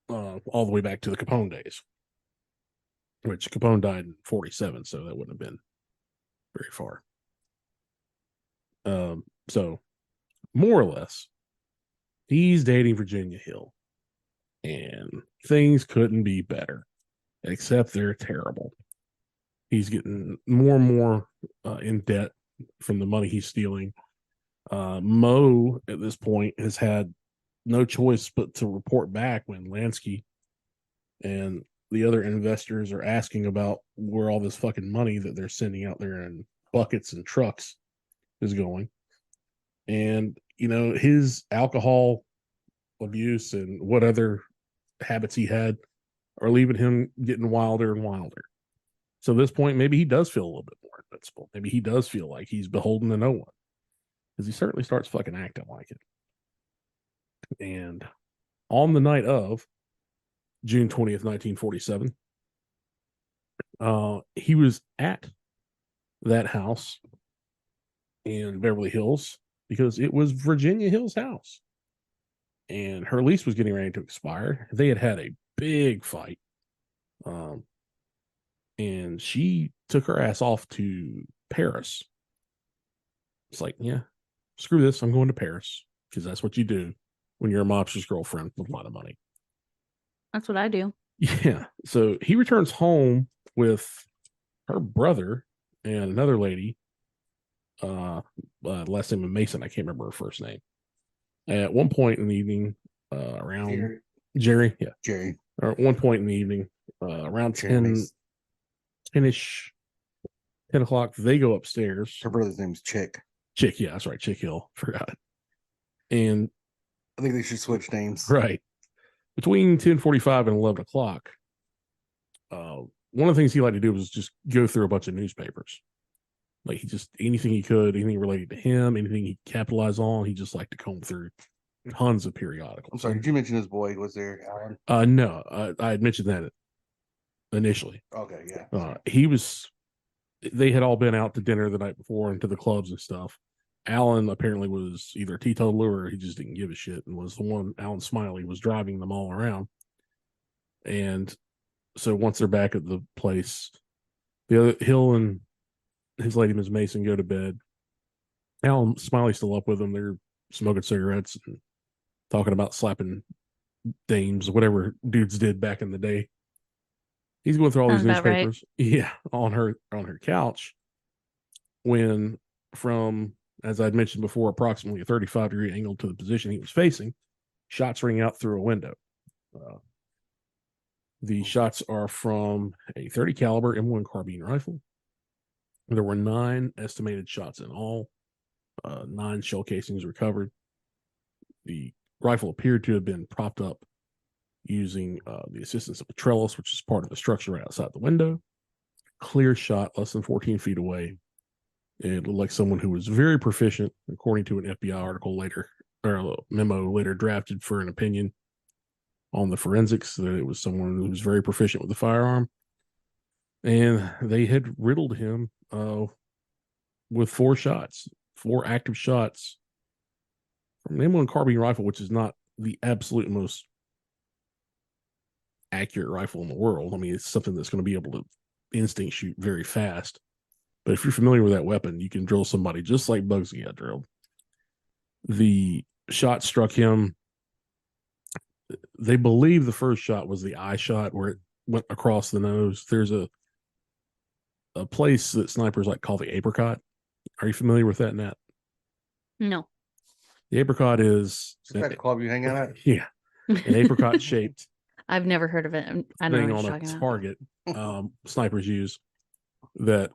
all the way back to the Capone days, which Capone died in 1947, so that wouldn't have been very far. So more or less, he's dating Virginia Hill, and things couldn't be better, except they're terrible. He's getting more and more in debt from the money he's stealing. Mo, at this point, has had no choice but to report back when Lanksy and the other investors are asking about where all this fucking money that they're sending out there in buckets and trucks is going. And, his alcohol abuse and what other habits he had are leaving him getting wilder and wilder. So at this point, maybe he does feel a little bit more invincible. Maybe he does feel like he's beholden to no one, because he certainly starts fucking acting like it. And on the night of June 20th, 1947, he was at that house in Beverly Hills, because it was Virginia Hill's house. And her lease was getting ready to expire. They had had a big fight. And she took her ass off to Paris. It's like, yeah, screw this. I'm going to Paris because that's what you do when you're a mobster's girlfriend with a lot of money. That's what I do. Yeah. So he returns home with her brother and another lady. Last name of Mason. I can't remember her first name. At one point in the evening, around Jerry. Yeah. Jerry. Or at one point in the evening, around Jerry 10-ish, 10 o'clock, they go upstairs. Her brother's name's Chick. Chick, yeah, that's right. Chick Hill. Forgot. And I think they should switch names. right. Between 10:45 and 11 o'clock, one of the things he liked to do was just go through a bunch of newspapers. Like he just, anything he could, anything related to him, anything he capitalized on, he just liked to comb through tons of periodicals. I'm sorry, did you mention his boy was there, Alan? No, I had mentioned that initially. Okay, yeah. They had all been out to dinner the night before and to the clubs and stuff. Alan apparently was either a teetotaler or he just didn't give a shit and was the one, Alan Smiley, was driving them all around. And so once they're back at the place, the other Hill and his lady, Ms. Mason, go to bed. Alan Smiley's still up with them. They're smoking cigarettes and talking about slapping dames, whatever dudes did back in the day. He's going through all these newspapers. Right. Yeah, on her couch. When from, as I'd mentioned before, approximately a 35-degree angle to the position he was facing, shots ring out through a window. The shots are from a .30 caliber M1 carbine rifle. There were 9 estimated shots in all. 9 shell casings recovered. The rifle appeared to have been propped up using the assistance of a trellis, which is part of the structure right outside the window. Clear shot, less than 14 feet away. It looked like someone who was very proficient, according to an FBI article later, or a memo later drafted for an opinion on the forensics, that it was someone who was very proficient with the firearm. And they had riddled him with 4 active shots from an M1 carbine rifle, which is not the absolute most accurate rifle in the world. I mean, it's something that's going to be able to instinct shoot very fast. But if you're familiar with that weapon, you can drill somebody just like Bugsy got drilled. The shot struck him. They believe the first shot was the eye shot where it went across the nose. There's a place that snipers like call the apricot. Are you familiar with that, Nat? No. The apricot is that club you hang out at? Yeah, an apricot shaped. I've never heard of it. I don't know on a target snipers use that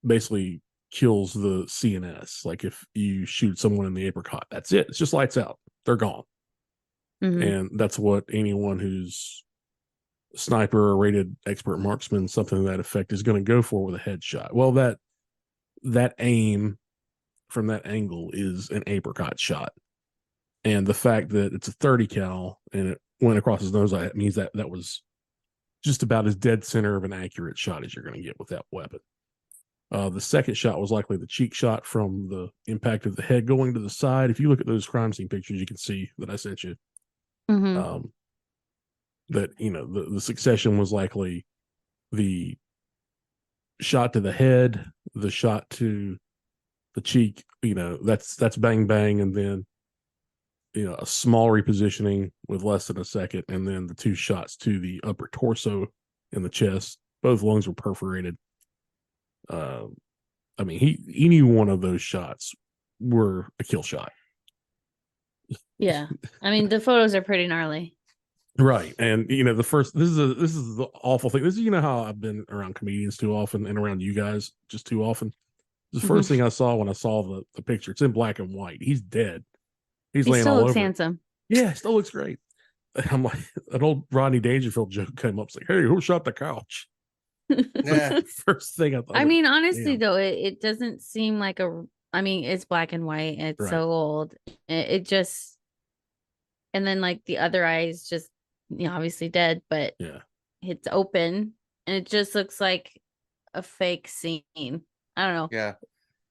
basically kills the CNS. Like if you shoot someone in the apricot, that's it. It's just lights out. They're gone. Mm-hmm. And that's what anyone who's sniper or rated expert marksman, something to that effect, is going to go for with a headshot. Well, that aim from that angle is an apricot shot. And the fact that it's a .30 cal and it went across his nose, that means that was just about as dead center of an accurate shot as you're going to get with that weapon. The second shot was likely the cheek shot from the impact of the head going to the side. If you look at those crime scene pictures, you can see that I sent you. Mm-hmm. That, you know, the succession was likely the shot to the head, the shot to the cheek, you know, that's bang bang, and then, you know, a small repositioning with less than a second, and then the 2 shots to the upper torso and the chest. Both lungs were perforated. I mean, any one of those shots were a kill shot. Yeah, I mean, the photos are pretty gnarly. Right. And, you know, this is the awful thing. This is, you know, how I've been around comedians too often and around you guys just too often. The first thing I saw when I saw the picture, it's in black and white. He's dead. He's laying still all looks over. Handsome. Yeah, still looks great. I'm like, an old Rodney Dangerfield joke came up. It's like, hey, who shot the couch? Yeah. First thing I thought. I mean, honestly, though, it doesn't seem like I mean, it's black and white. It's right. So old. It just, and then like the other eye is just, you know, obviously dead, but yeah, it's open and it just looks like a fake scene. I don't know. Yeah.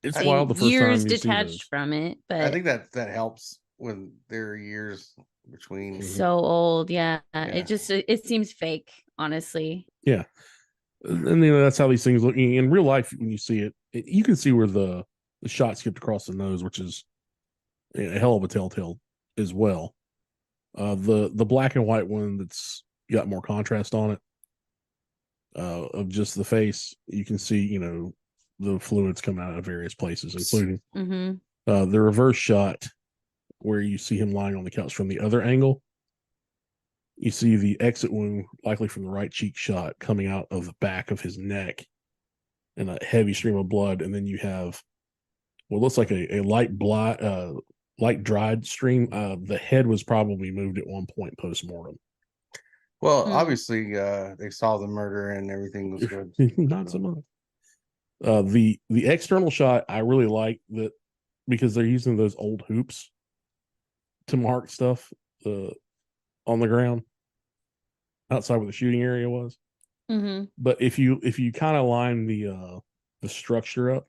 It's I wild the first years time you see detached those. from it, but I think that helps when there are years between. so old. Yeah. Yeah. It seems fake, honestly. Yeah. And that's how these things look in real life. When you see it, you can see where the shot skipped across the nose, which is a hell of a telltale as well. The black and white one that's got more contrast on it, of just the face, you can see, the fluids coming out of various places, including the reverse shot where you see him lying on the couch from the other angle. You see the exit wound, likely from the right cheek shot, coming out of the back of his neck and a heavy stream of blood. And then you have what looks like a light dried stream. The head was probably moved at one point post-mortem. Well, obviously, they saw the murder and everything was good. Not so much. The external shot, I really like that because they're using those old hoops to mark stuff on the ground outside where the shooting area was. But if you kind of line the structure up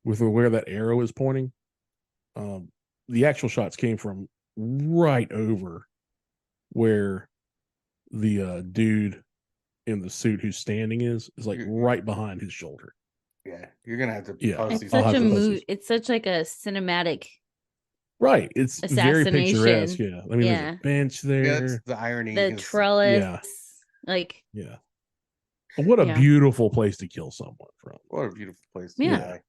with where that arrow is pointing, the actual shots came from right over where the dude in the suit who's standing is like right behind his shoulder. Yeah, you're gonna have to. It's such a movie. It's such like a cinematic. Right, it's very picturesque. Yeah, I mean, there's a bench there. Yeah, that's the irony. The trellis, yeah. What a beautiful place to kill someone from. What a beautiful place to die.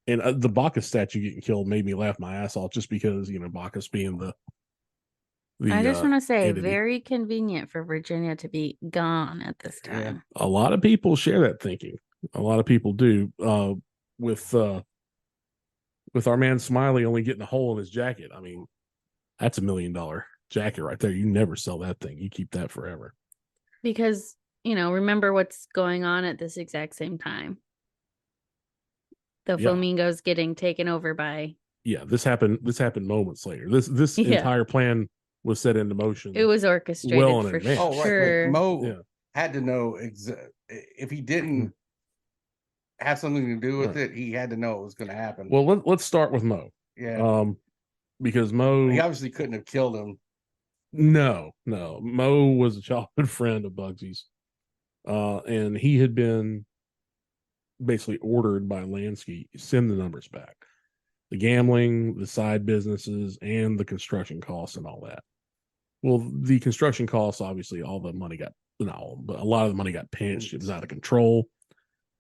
And the Bacchus statue getting killed made me laugh my ass off, just because Bacchus being the I just want to say, entity. Very convenient for Virginia to be gone at this time. Yeah. A lot of people share that thinking. A lot of people do. With our man Smiley only getting a hole in his jacket. I mean, that's $1 million jacket right there. You never sell that thing. You keep that forever. Because, remember what's going on at this exact same time. The Flamingos getting taken over by. Yeah, this happened moments later. This entire plan was set into motion. It was orchestrated for sure. Oh, right. Mo had to know if he didn't have something to do with it, he had to know it was going to happen. Well, let's start with Mo. Yeah. Because Mo, he obviously couldn't have killed him. No. Mo was a childhood friend of Bugsy's. And he had been basically ordered by Lanksy to send the numbers back. The gambling, the side businesses, and the construction costs and all that. Well, the construction costs, obviously, all the money but a lot of the money got pinched. It was out of control.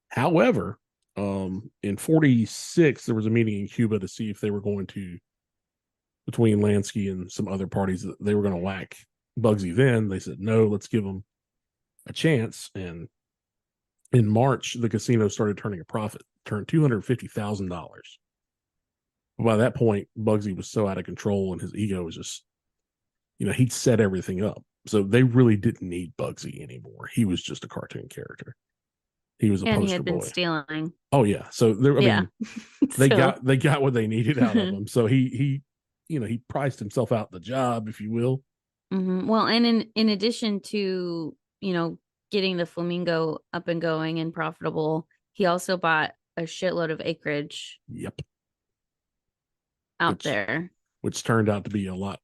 However, in 46, there was a meeting in Cuba to see if they were going to, between Lanksy and some other parties, that they were going to whack Bugsy. Then they said, no, let's give them a chance. And in March, the casino started turning a profit, turned $250,000. By that point, Bugsy was so out of control and his ego was just, he'd set everything up. So they really didn't need Bugsy anymore. He was just a cartoon character. He was a poster boy. And he had been stealing. Oh yeah. So mean, they got what they needed out of him. So he priced himself out the job, if you will. Well, and in addition to getting the Flamingo up and going and profitable, he also bought a shitload of acreage. Yep. Out there, which turned out to be a lot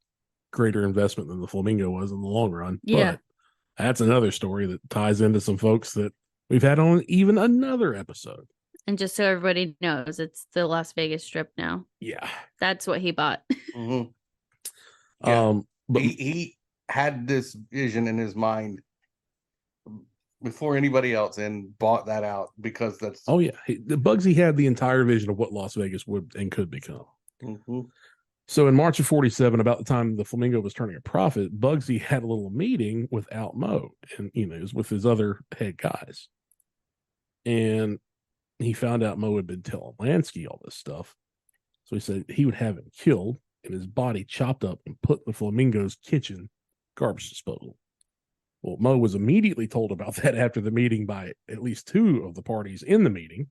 greater investment than the Flamingo was in the long run. Yeah. But that's another story that ties into some folks that we've had on even another episode. And just so everybody knows, it's the Las Vegas Strip now. Yeah. That's what he bought. Yeah. But he had this vision in his mind before anybody else and bought that out because that's. Oh, yeah. Bugsy had the entire vision of what Las Vegas would and could become. So in March of 47, about the time the Flamingo was turning a profit, Bugsy had a little meeting without Mo, and it was with his other head guys. And he found out Mo had been telling Lanksy all this stuff. So he said he would have him killed and his body chopped up and put in the Flamingo's kitchen garbage disposal. Well, Mo was immediately told about that after the meeting by at least two of the parties in the meeting.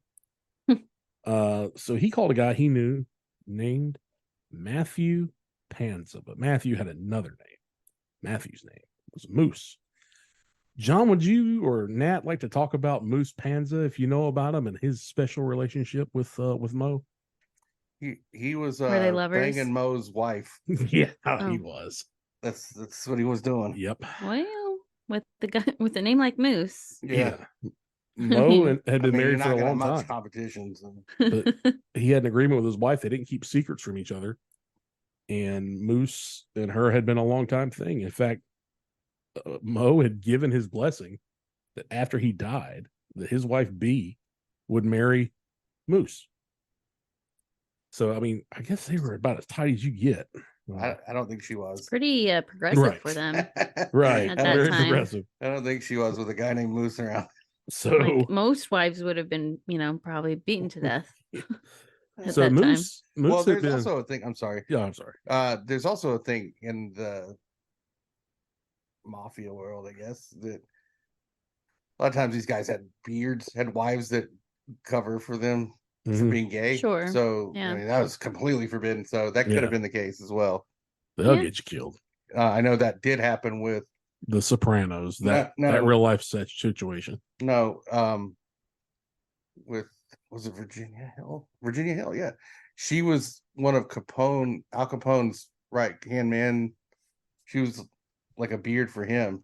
So he called a guy he knew named Matthew Panza, but Matthew had another name. Matthew's name was Moose. John, would you or Nat like to talk about Moose Panza if you know about him and his special relationship with Mo? He was Were they lovers? banging Mo's wife. Yeah, he Oh. was. That's what he was doing. Yep. Well, with the guy with a name like Moose. Yeah. Mo mean- had been you're married for not a gonna long have much time. competition. So. But he had an agreement with his wife. They didn't keep secrets from each other. And Moose and her had been a long time thing. In fact, Mo had given his blessing that after he died, that his wife B would marry Moose. So, I mean, I guess they were about as tight as you get. I don't think she was. Pretty progressive Right. for them. Right. At I that Very time. progressive. don't think she was with a guy named Moose around. So, Like most wives would have been, probably beaten to death. At so that time. Moose Well, had there's been, also a thing. I'm sorry. yeah, I'm sorry. There's also a thing in the mafia world, I guess, that a lot of times these guys had beards, had wives that cover for them for Mhm. being gay. Sure. So Yeah. I mean, that was completely forbidden. So that could Yeah. have been the case as well. They'll Yeah. get you killed. I know that did happen with The Sopranos, that No. real life situation. with was it Virginia Hill? Virginia Hill, yeah. She was one of Al Capone's right hand man. She was like a beard for him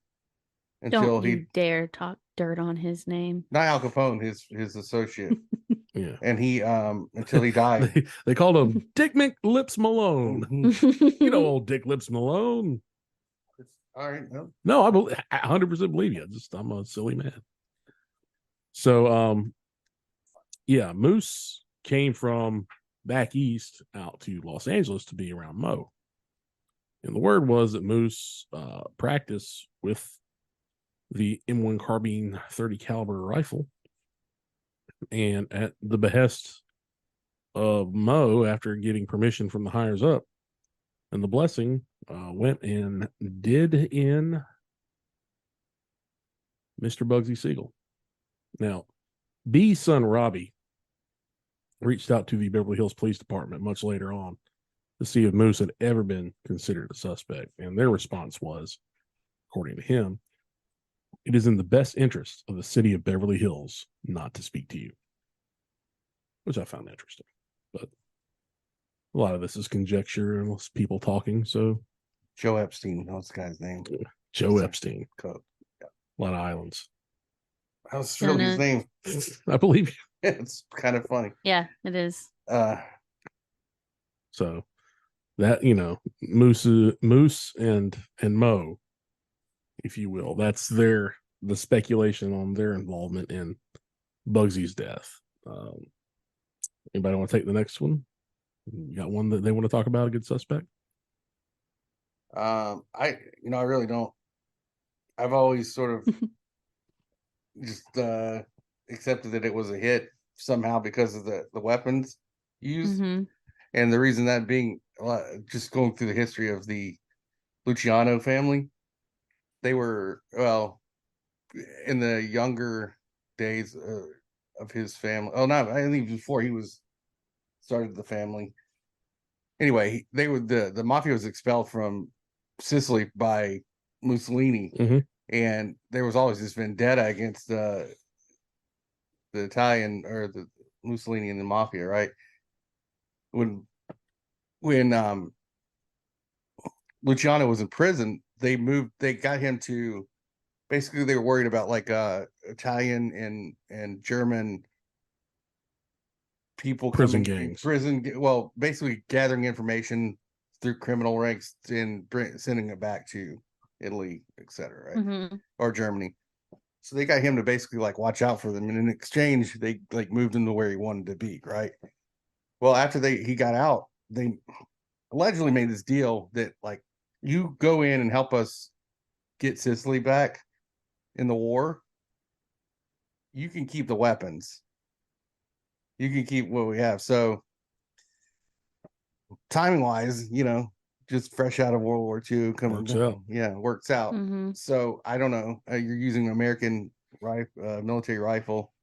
until Don't you dare talk dirt on his name. not Al Capone, his associate. Yeah. And he until he died. They called him Dick McLips Malone. Mhm. You know, old Dick Lips Malone. All right. No. No, I 100% believe you. I'm a silly man. So, yeah, Moose came from back east out to Los Angeles to be around Mo. And the word was that Moose practiced with the M1 carbine 30 caliber rifle. And at the behest of Mo, after getting permission from the higher up and the blessing, went and did in Mr. Bugsy Siegel. Now, B's son Robbie reached out to the Beverly Hills Police Department much later on to see if Moose had ever been considered a suspect. And their response was, according to him, it is in the best interest of the city of Beverly Hills not to speak to you, which I found interesting. But a lot of this is conjecture and people talking. So Joe Epstein, what's the guy's name? Joe Epstein, Coke. a lot of islands. That was really his name. I believe you. It's kind of funny. Yeah, it is. So that, Moose and Mo, if you will, that's the speculation on their involvement in Bugsy's death. Anybody want to take the next one? You got one that they want to talk about, a good suspect? I really don't. I've always sort of just accepted that it was a hit somehow because of the weapons used. Mm-hmm. And the reason that being just going through the history of the Luciano family, they were, well, in the younger days of his family. Oh, no, I think before he started the family. Anyway, the mafia was expelled from Sicily by Mussolini, Mhm. and there was always this vendetta against the Italian or the Mussolini and the mafia, right? When Luciano was in prison, they got him to, basically they were worried about like Italian and German people Prison coming gangs. well, basically gathering information through criminal ranks and sending it back to Italy, etc., right? Mm-hmm. Or Germany. So they got him to basically like watch out for them, and in exchange, they like moved him to where he wanted to be, right? Well, after he got out, they allegedly made this deal that like, you go in and help us get Sicily back in the war, you can keep the weapons. You can keep what we have. So timing wise, just fresh out of World War II, Works out. Yeah, works out. Mm-hmm. So I don't know. You're using an American military rifle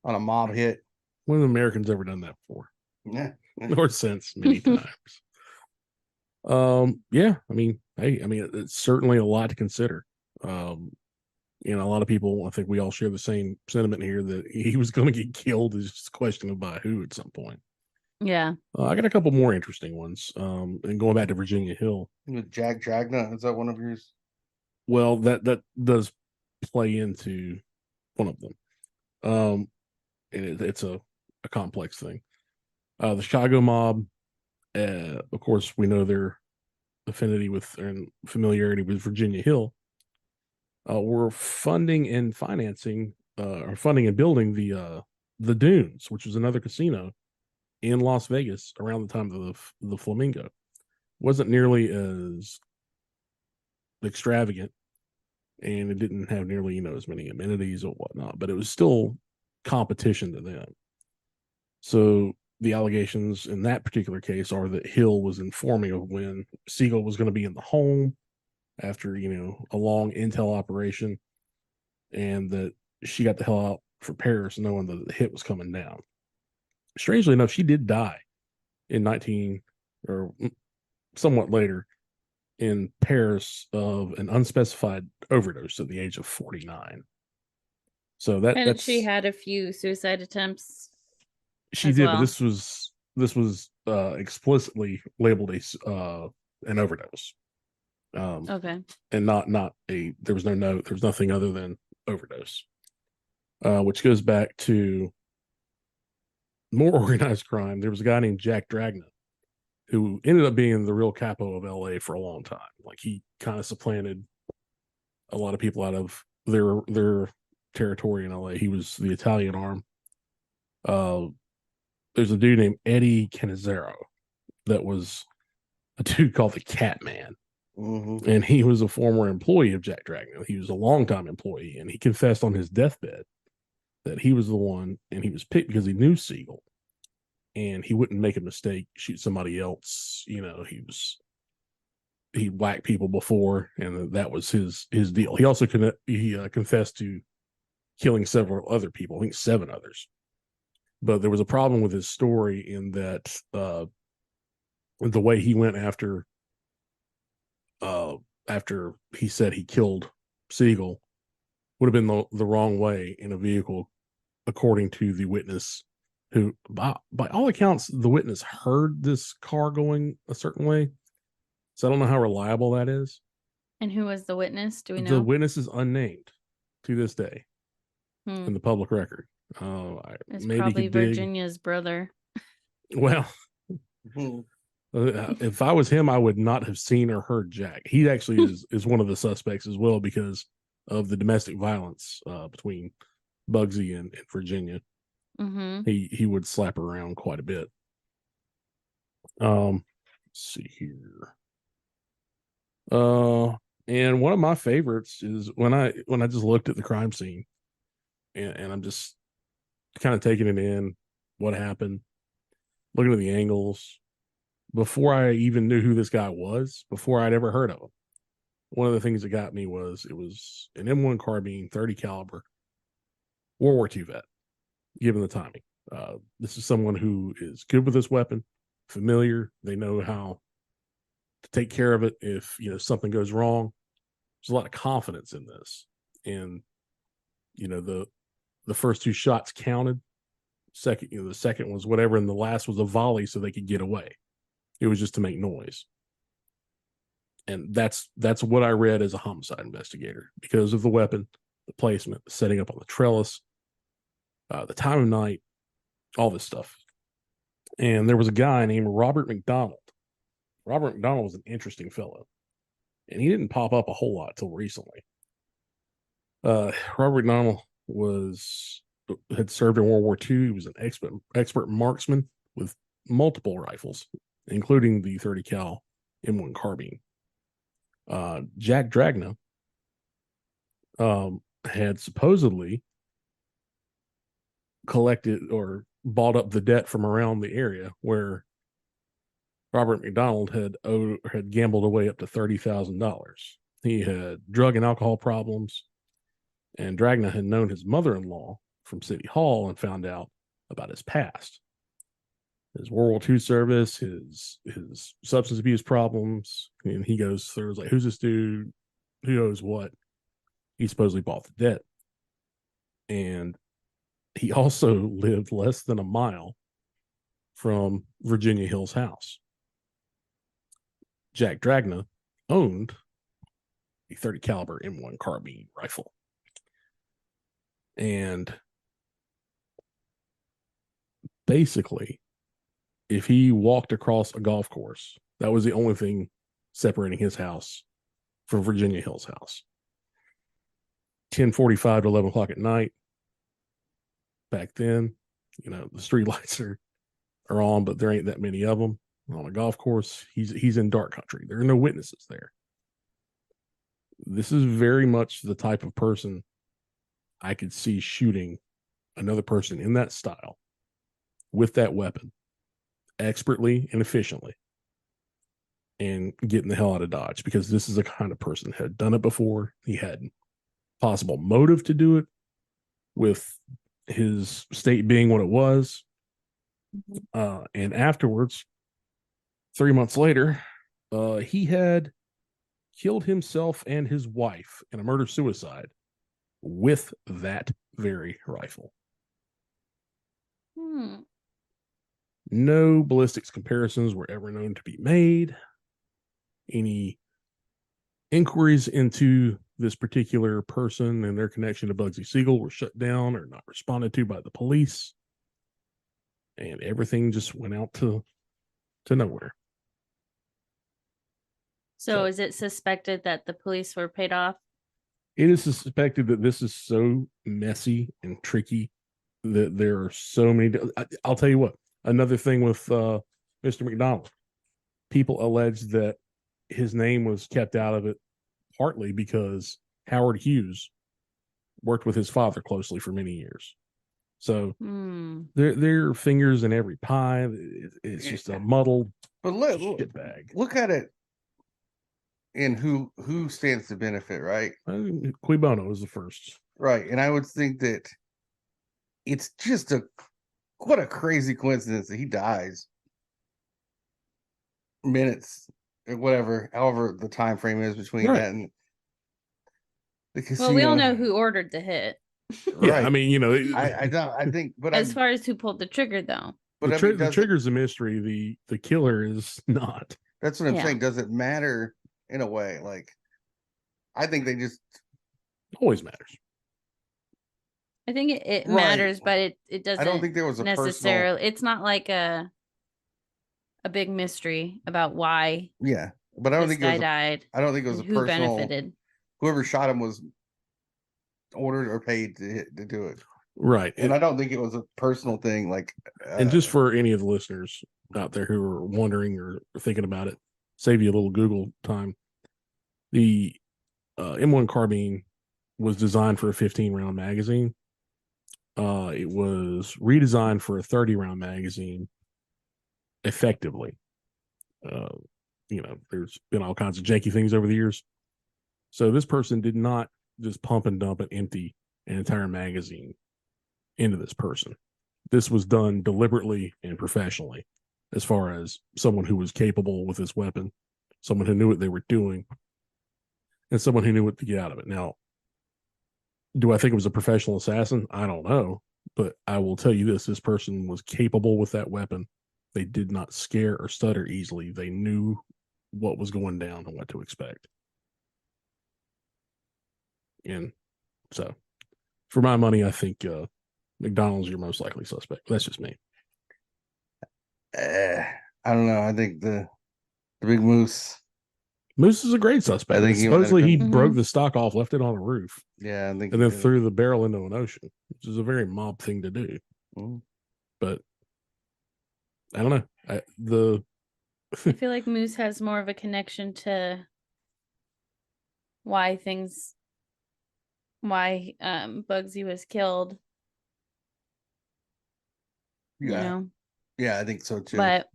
on a mob hit. When have Americans ever done that before? Yeah. Or since many times. Yeah, it's certainly a lot to consider. a lot of people, I think we all share the same sentiment here that he was going to get killed. It's just a question of by who at some point. Yeah. I got a couple more interesting ones. And going back to Virginia Hill. Jack Dragna, is that one of yours? Well, that does play into one of them. And it's a complex thing. The Chicago mob, of course, we know their affinity with and familiarity with Virginia Hill. Were funding and financing, or funding and building the Dunes, which was another casino in Las Vegas around the time of the Flamingo. Wasn't nearly as extravagant, and it didn't have nearly as many amenities or whatnot, but it was still competition to them. So the allegations in that particular case are that Hill was informing of when Siegel was going to be in the home after a long intel operation, and that she got the hell out for Paris knowing that the hit was coming down. Strangely enough, she did die in 19 or somewhat later in Paris of an unspecified overdose at the age of 49. So and she had a few suicide attempts. She did, but this was explicitly labeled an overdose. Okay. And not there was no note, there was nothing other than overdose. Which goes back to more organized crime. There was a guy named Jack Dragna who ended up being the real capo of LA for a long time. Like, he kind of supplanted a lot of people out of their territory in LA. He was the Italian arm. There's a dude named Eddie Canizero that was a dude called the Cat Man. Mm-hmm. And he was a former employee of Jack Dragna. He was a longtime employee, and he confessed on his deathbed that he was the one, and he was picked because he knew Siegel, and he wouldn't make a mistake, shoot somebody else. He whacked people before, and that was his deal. He also confessed to killing several other people, I think 7 others. But there was a problem with his story in that the way he went after he said he killed Siegel would have been the wrong way in a vehicle, according to the witness, who, by all accounts, the witness heard this car going a certain way. So I don't know how reliable that is. And who was the witness? Do we know? The witness is unnamed to this day in the public record. It's maybe probably Virginia's brother. Well, if I was him, I would not have seen or heard Jack. He actually is one of the suspects as well because of the domestic violence between Bugsy and Virginia. Mm-hmm. He would slap her around quite a bit. Let's see here. And one of my favorites is when I just looked at the crime scene, and I'm just kind of taking it in, what happened, looking at the angles. Before I even knew who this guy was, before I'd ever heard of him, one of the things that got me was it was an M1 carbine, 30 caliber, World War II vet, given the timing. This is someone who is good with this weapon, familiar. They know how to take care of it if something goes wrong. There's a lot of confidence in this, and the first 2 shots counted. The second was whatever, and the last was a volley so they could get away. It was just to make noise. And that's what I read as a homicide investigator, because of the weapon, the placement, the setting up on the trellis, the time of night, all this stuff. And there was a guy named Robert McDonald. Robert McDonald was an interesting fellow, and he didn't pop up a whole lot till recently. Robert McDonald had served in World War II. He was an expert marksman with multiple rifles, including the 30 cal M1 carbine. Jack Dragna had supposedly collected or bought up the debt from around the area where Robert McDonald had gambled away up to $30,000. He had drug and alcohol problems, and Dragna had known his mother-in-law from City Hall and found out about his past, his World War II service, his substance abuse problems. And he goes through, like, who's this dude? Who knows what? He supposedly bought the debt. And he also lived less than a mile from Virginia Hill's house. Jack Dragna owned a 30 caliber M1 carbine rifle. And basically, if he walked across a golf course, that was the only thing separating his house from Virginia Hill's house. 10:45 to 11 o'clock at night. Back then, the street lights are on, but there ain't that many of them. On a golf course, he's in dark country. There are no witnesses there. This is very much the type of person I could see shooting another person in that style with that weapon expertly and efficiently and getting the hell out of Dodge, because this is the kind of person that had done it before. He had possible motive to do it, with his state being what it was. And afterwards, 3 months later, he had killed himself and his wife in a murder-suicide with that very rifle. No ballistics comparisons were ever known to be made. Any inquiries into this particular person and their connection to Bugsy Siegel were shut down or not responded to by the police. And everything just went out to nowhere. So is it suspected that the police were paid off? It is suspected that this is so messy and tricky that there are so many. I'll tell you what, another thing with Mr. McDonald, people allege that his name was kept out of it partly because Howard Hughes worked with his father closely for many years. So there are fingers in every pie. It's just a muddled shit bag. Look at it. And who stands to benefit, right? Cui Bono is the first. Right. And I would think that it's just what a crazy coincidence that he dies minutes or whatever, however the time frame is between that and the casino. Well, we all know who ordered the hit. Right. Yeah, I mean, I think, but as far as who pulled the trigger, though, but the trigger's a mystery. The killer is not. That's what I'm saying. Does it matter? In a way, like, I think they just always matters. I think it matters, but it doesn't. I don't think there was a necessarily. It's not like a big mystery about why. Yeah, but I don't think guy died. I don't think it was a who personal. Benefited. Whoever shot him was ordered or paid to do it. Right, and I don't think it was a personal thing. Like, and just for any of the listeners out there who are wondering or thinking about it, save you a little Google time. The M1 carbine was designed for a 15-round magazine. It was redesigned for a 30-round magazine effectively. There's been all kinds of janky things over the years. So this person did not just pump and dump and empty an entire magazine into this person. This was done deliberately and professionally, as far as someone who was capable with this weapon, someone who knew what they were doing, and someone who knew what to get out of it. Now, do I think it was a professional assassin? I don't know, but I will tell you this person was capable with that weapon. They did not scare or stutter easily. They knew what was going down and what to expect. And so, for my money, I think McDonald's your most likely suspect. That's just me. I don't know. I think the big Moose. Moose is a great suspect. I think supposedly he broke the stock off, left it on a roof. Yeah, I think, and then threw the barrel into an ocean, which is a very mob thing to do. But I don't know. I feel like Moose has more of a connection to why Bugsy was killed. Yeah. Yeah, I think so too. But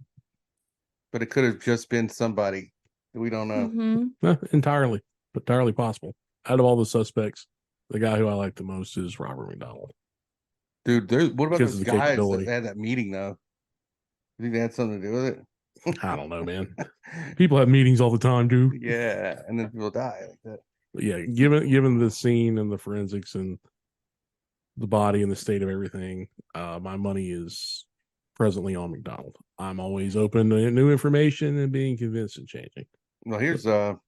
it could have just been somebody that we don't know. Entirely possible. Out of all the suspects, the guy who I like the most is Robert McDonald. Dude, what about those guys that had that meeting though? You think they had something to do with it? I don't know, man. People have meetings all the time, dude. Yeah, and then people die like that. Yeah, given the scene and the forensics and the body and the state of everything, my money is presently on McDonald. I'm always open to new information and being convinced and changing. Well, here's an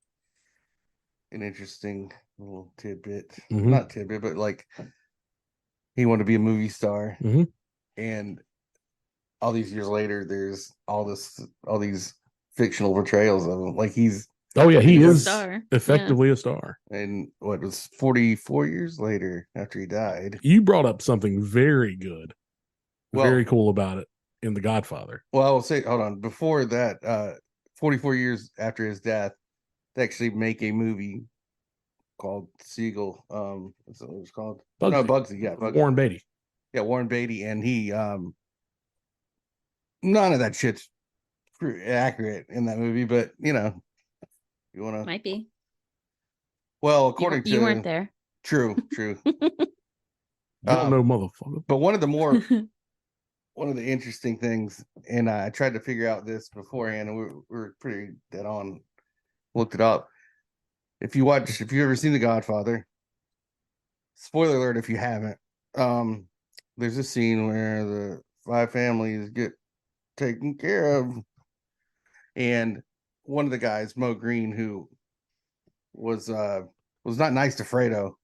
interesting little tidbit. Mhm. Not tidbit, but like he wanted to be a movie star, Mhm. and all these years later, there's all these fictional portrayals of him. Like he's Oh yeah, he He's a is star. effectively a star. and what was 44 years later after he died. You brought up something very good, Well, very cool about it in The Godfather. Well, I'll say, hold on. Before that, 44 years after his death, they actually make a movie called Siegel. What's that what it's called? No, Bugsy. Bugsy. Yeah, Bugsy. Warren Beatty. Yeah, Warren Beatty, and he none of that shit's accurate in that movie, but you want to. Might be. Well, You, according to you weren't there. True. You don't know, motherfucker. But one of the interesting things, and I tried to figure out this beforehand, and we were pretty dead on. Looked it up. If you ever seen The Godfather, spoiler alert if you haven't, there's a scene where the 5 families get taken care of, and one of the guys, Mo Green, who was not nice to Fredo.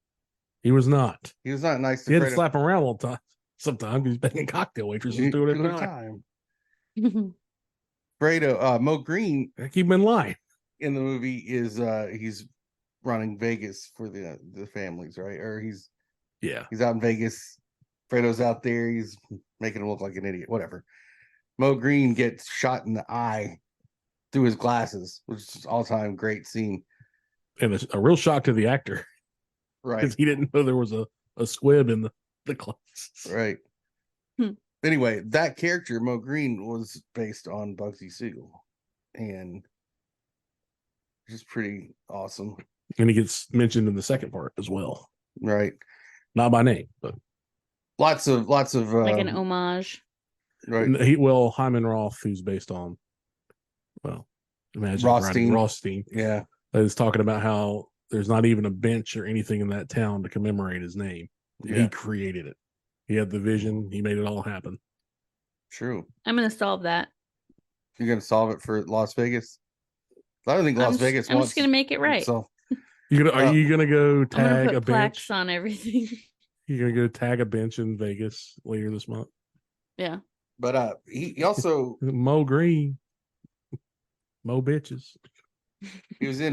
He was not. He was not nice to He had to Fredo. slap him around all the time. Sometimes he's banging cocktail waitresses doing it Two at at a time. time. Fredo, Mo Green Keep him in line. in the movie is he's running Vegas for the families, right? Or he's out in Vegas. Fredo's out there. He's making him look like an idiot. Whatever. Mo Green gets shot in the eye through his glasses, which is all-time great scene. And a real shock to the actor. Right. Because he didn't know there was a squib in the glasses. Right. Anyway, that character, Mo Green, was based on Bugsy Siegel. And just pretty awesome. And he gets mentioned in the second part as well. Right. Not by name, but lots of like an homage. Right. Hyman Roth, who's based on imagine Rothstein. Rothstein. Yeah. Is talking about how there's not even a bench or anything in that town to commemorate his name. Yeah. He created it. He had the vision. He made it all happen. True. I'm gonna solve that. You're gonna solve it for Las Vegas? I don't think Las Vegas I'm wants. just gonna make it right. So Are you gonna go I'm gonna tag put a plaques bench? on everything. You're gonna go tag a bench in Vegas later this month. Yeah. But he also Mo Green, Mo bitches. he was in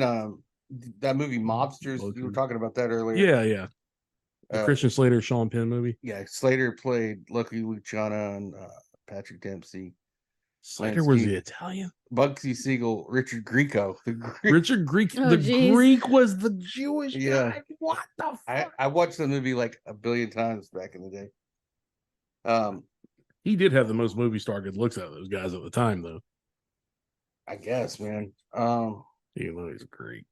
that movie Mobsters. You were talking about that earlier. Yeah. The Christian Slater, Sean Penn movie. Yeah, Slater played Lucky Luciano and Patrick Dempsey. Slater was the Italian. Bugsy Siegel, Richard Grieco. Richard Greek. Oh, Greek was the Jewish Yeah. guy. What the fuck? I watched the movie like a billion times back in the day. He did have the most movie star good looks out of those guys at the time, though. I guess, man. Even though he's Greek.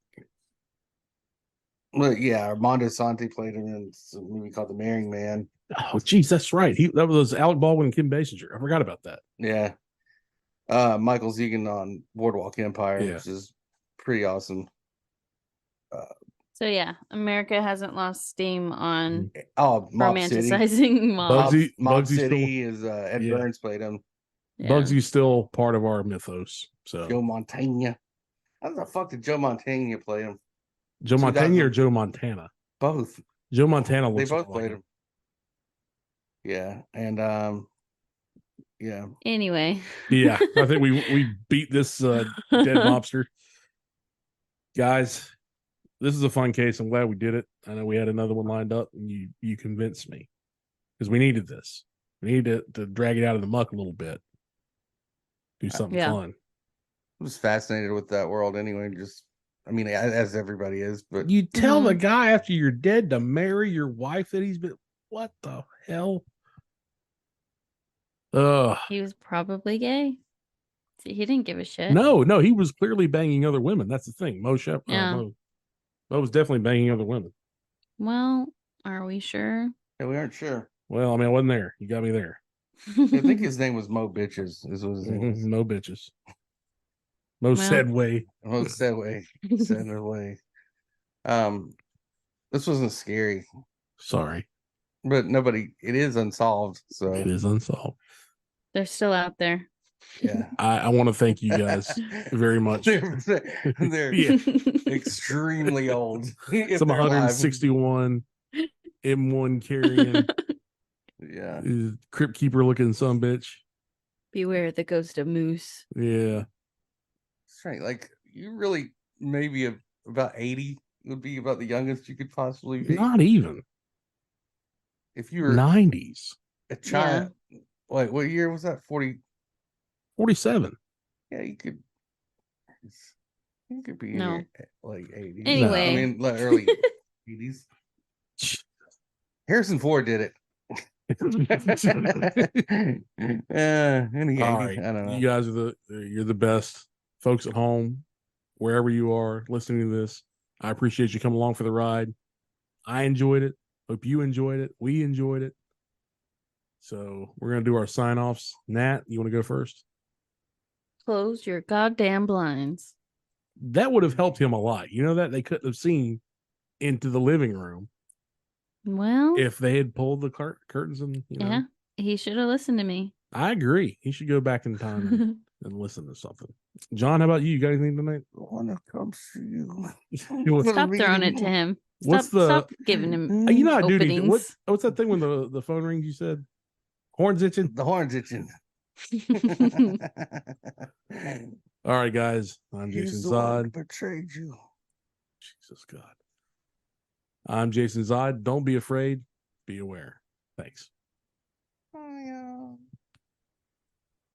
But yeah, Armando Sante played him in a movie called The Marrying Man. Oh, geez, that's right. That was Alec Baldwin and Kim Basinger. I forgot about that. Yeah. Michael Zegan on Boardwalk Empire, which is pretty awesome. So yeah, America hasn't lost steam on Mob romanticizing City. mob. Mob Bugsy's City is Ed Burns played him. Yeah. Bugsy's still part of our mythos. So Joe Montana. How the fuck did Joe Montana play him? Joe Montana or Joe Montana? Both. Joe Montana looks They both like played him. Yeah, and yeah. Anyway. Yeah, I think we beat this dead mobster. Guys, this is a fun case. I'm glad we did it. I know we had another one lined up, and you convinced me because we needed this. We needed to drag it out of the muck a little bit. Do something fun. I was fascinated with that world anyway. As everybody is, but you tell the guy after you're dead to marry your wife that he's been. What the hell? He was probably gay. He didn't give a shit. No, he was clearly banging other women. That's the thing. Mo was definitely banging other women. Well, are we sure? Yeah, we aren't sure. Well, I wasn't there. You got me there. I think his name was Mo Bitches. Is what his name was. Mo Bitches. Mo said way. Mo said way. Said way. This wasn't scary, Sorry, but it is unsolved. So it is unsolved. They're still out there. yeah. I want to thank you guys very much. They're Yeah. extremely old. If Some they're alive. 161 M1 carrying Yeah. crypt keeper looking son bitch. Beware the ghost of Moose. Yeah. That's right. Like you really maybe about 80 would be about the youngest you could possibly be. Not even. If you were 90s. a child. Wait, what year was that? 40. 47. Yeah, you could be in No. your like 80s. Anyway. I mean like early 80s. Harrison Ford did it. Any 80, All right. I don't know. You guys are you're the best. Folks at home, wherever you are listening to this, I appreciate you coming along for the ride. I enjoyed it. Hope you enjoyed it. We enjoyed it. So we're gonna do our sign-offs. Nat, you want to go first? Close your goddamn blinds. That would have helped him a lot. You know that they couldn't have seen into the living room Well, if they had pulled the curtains and yeah, he should have listened to me. I agree. He should go back in time and listen to something. John, how about you? You got anything tonight? I want to come see you. Stop throwing it to him. Stop giving him You know I do need to, openings. what's that thing when the phone rings? You said horns itching. The horns itching. All right, guys. I'm Jason Zod. Betrayed you. Jesus God. I'm Jason Zod. Don't be afraid. Be aware. Thanks. Oh, yeah.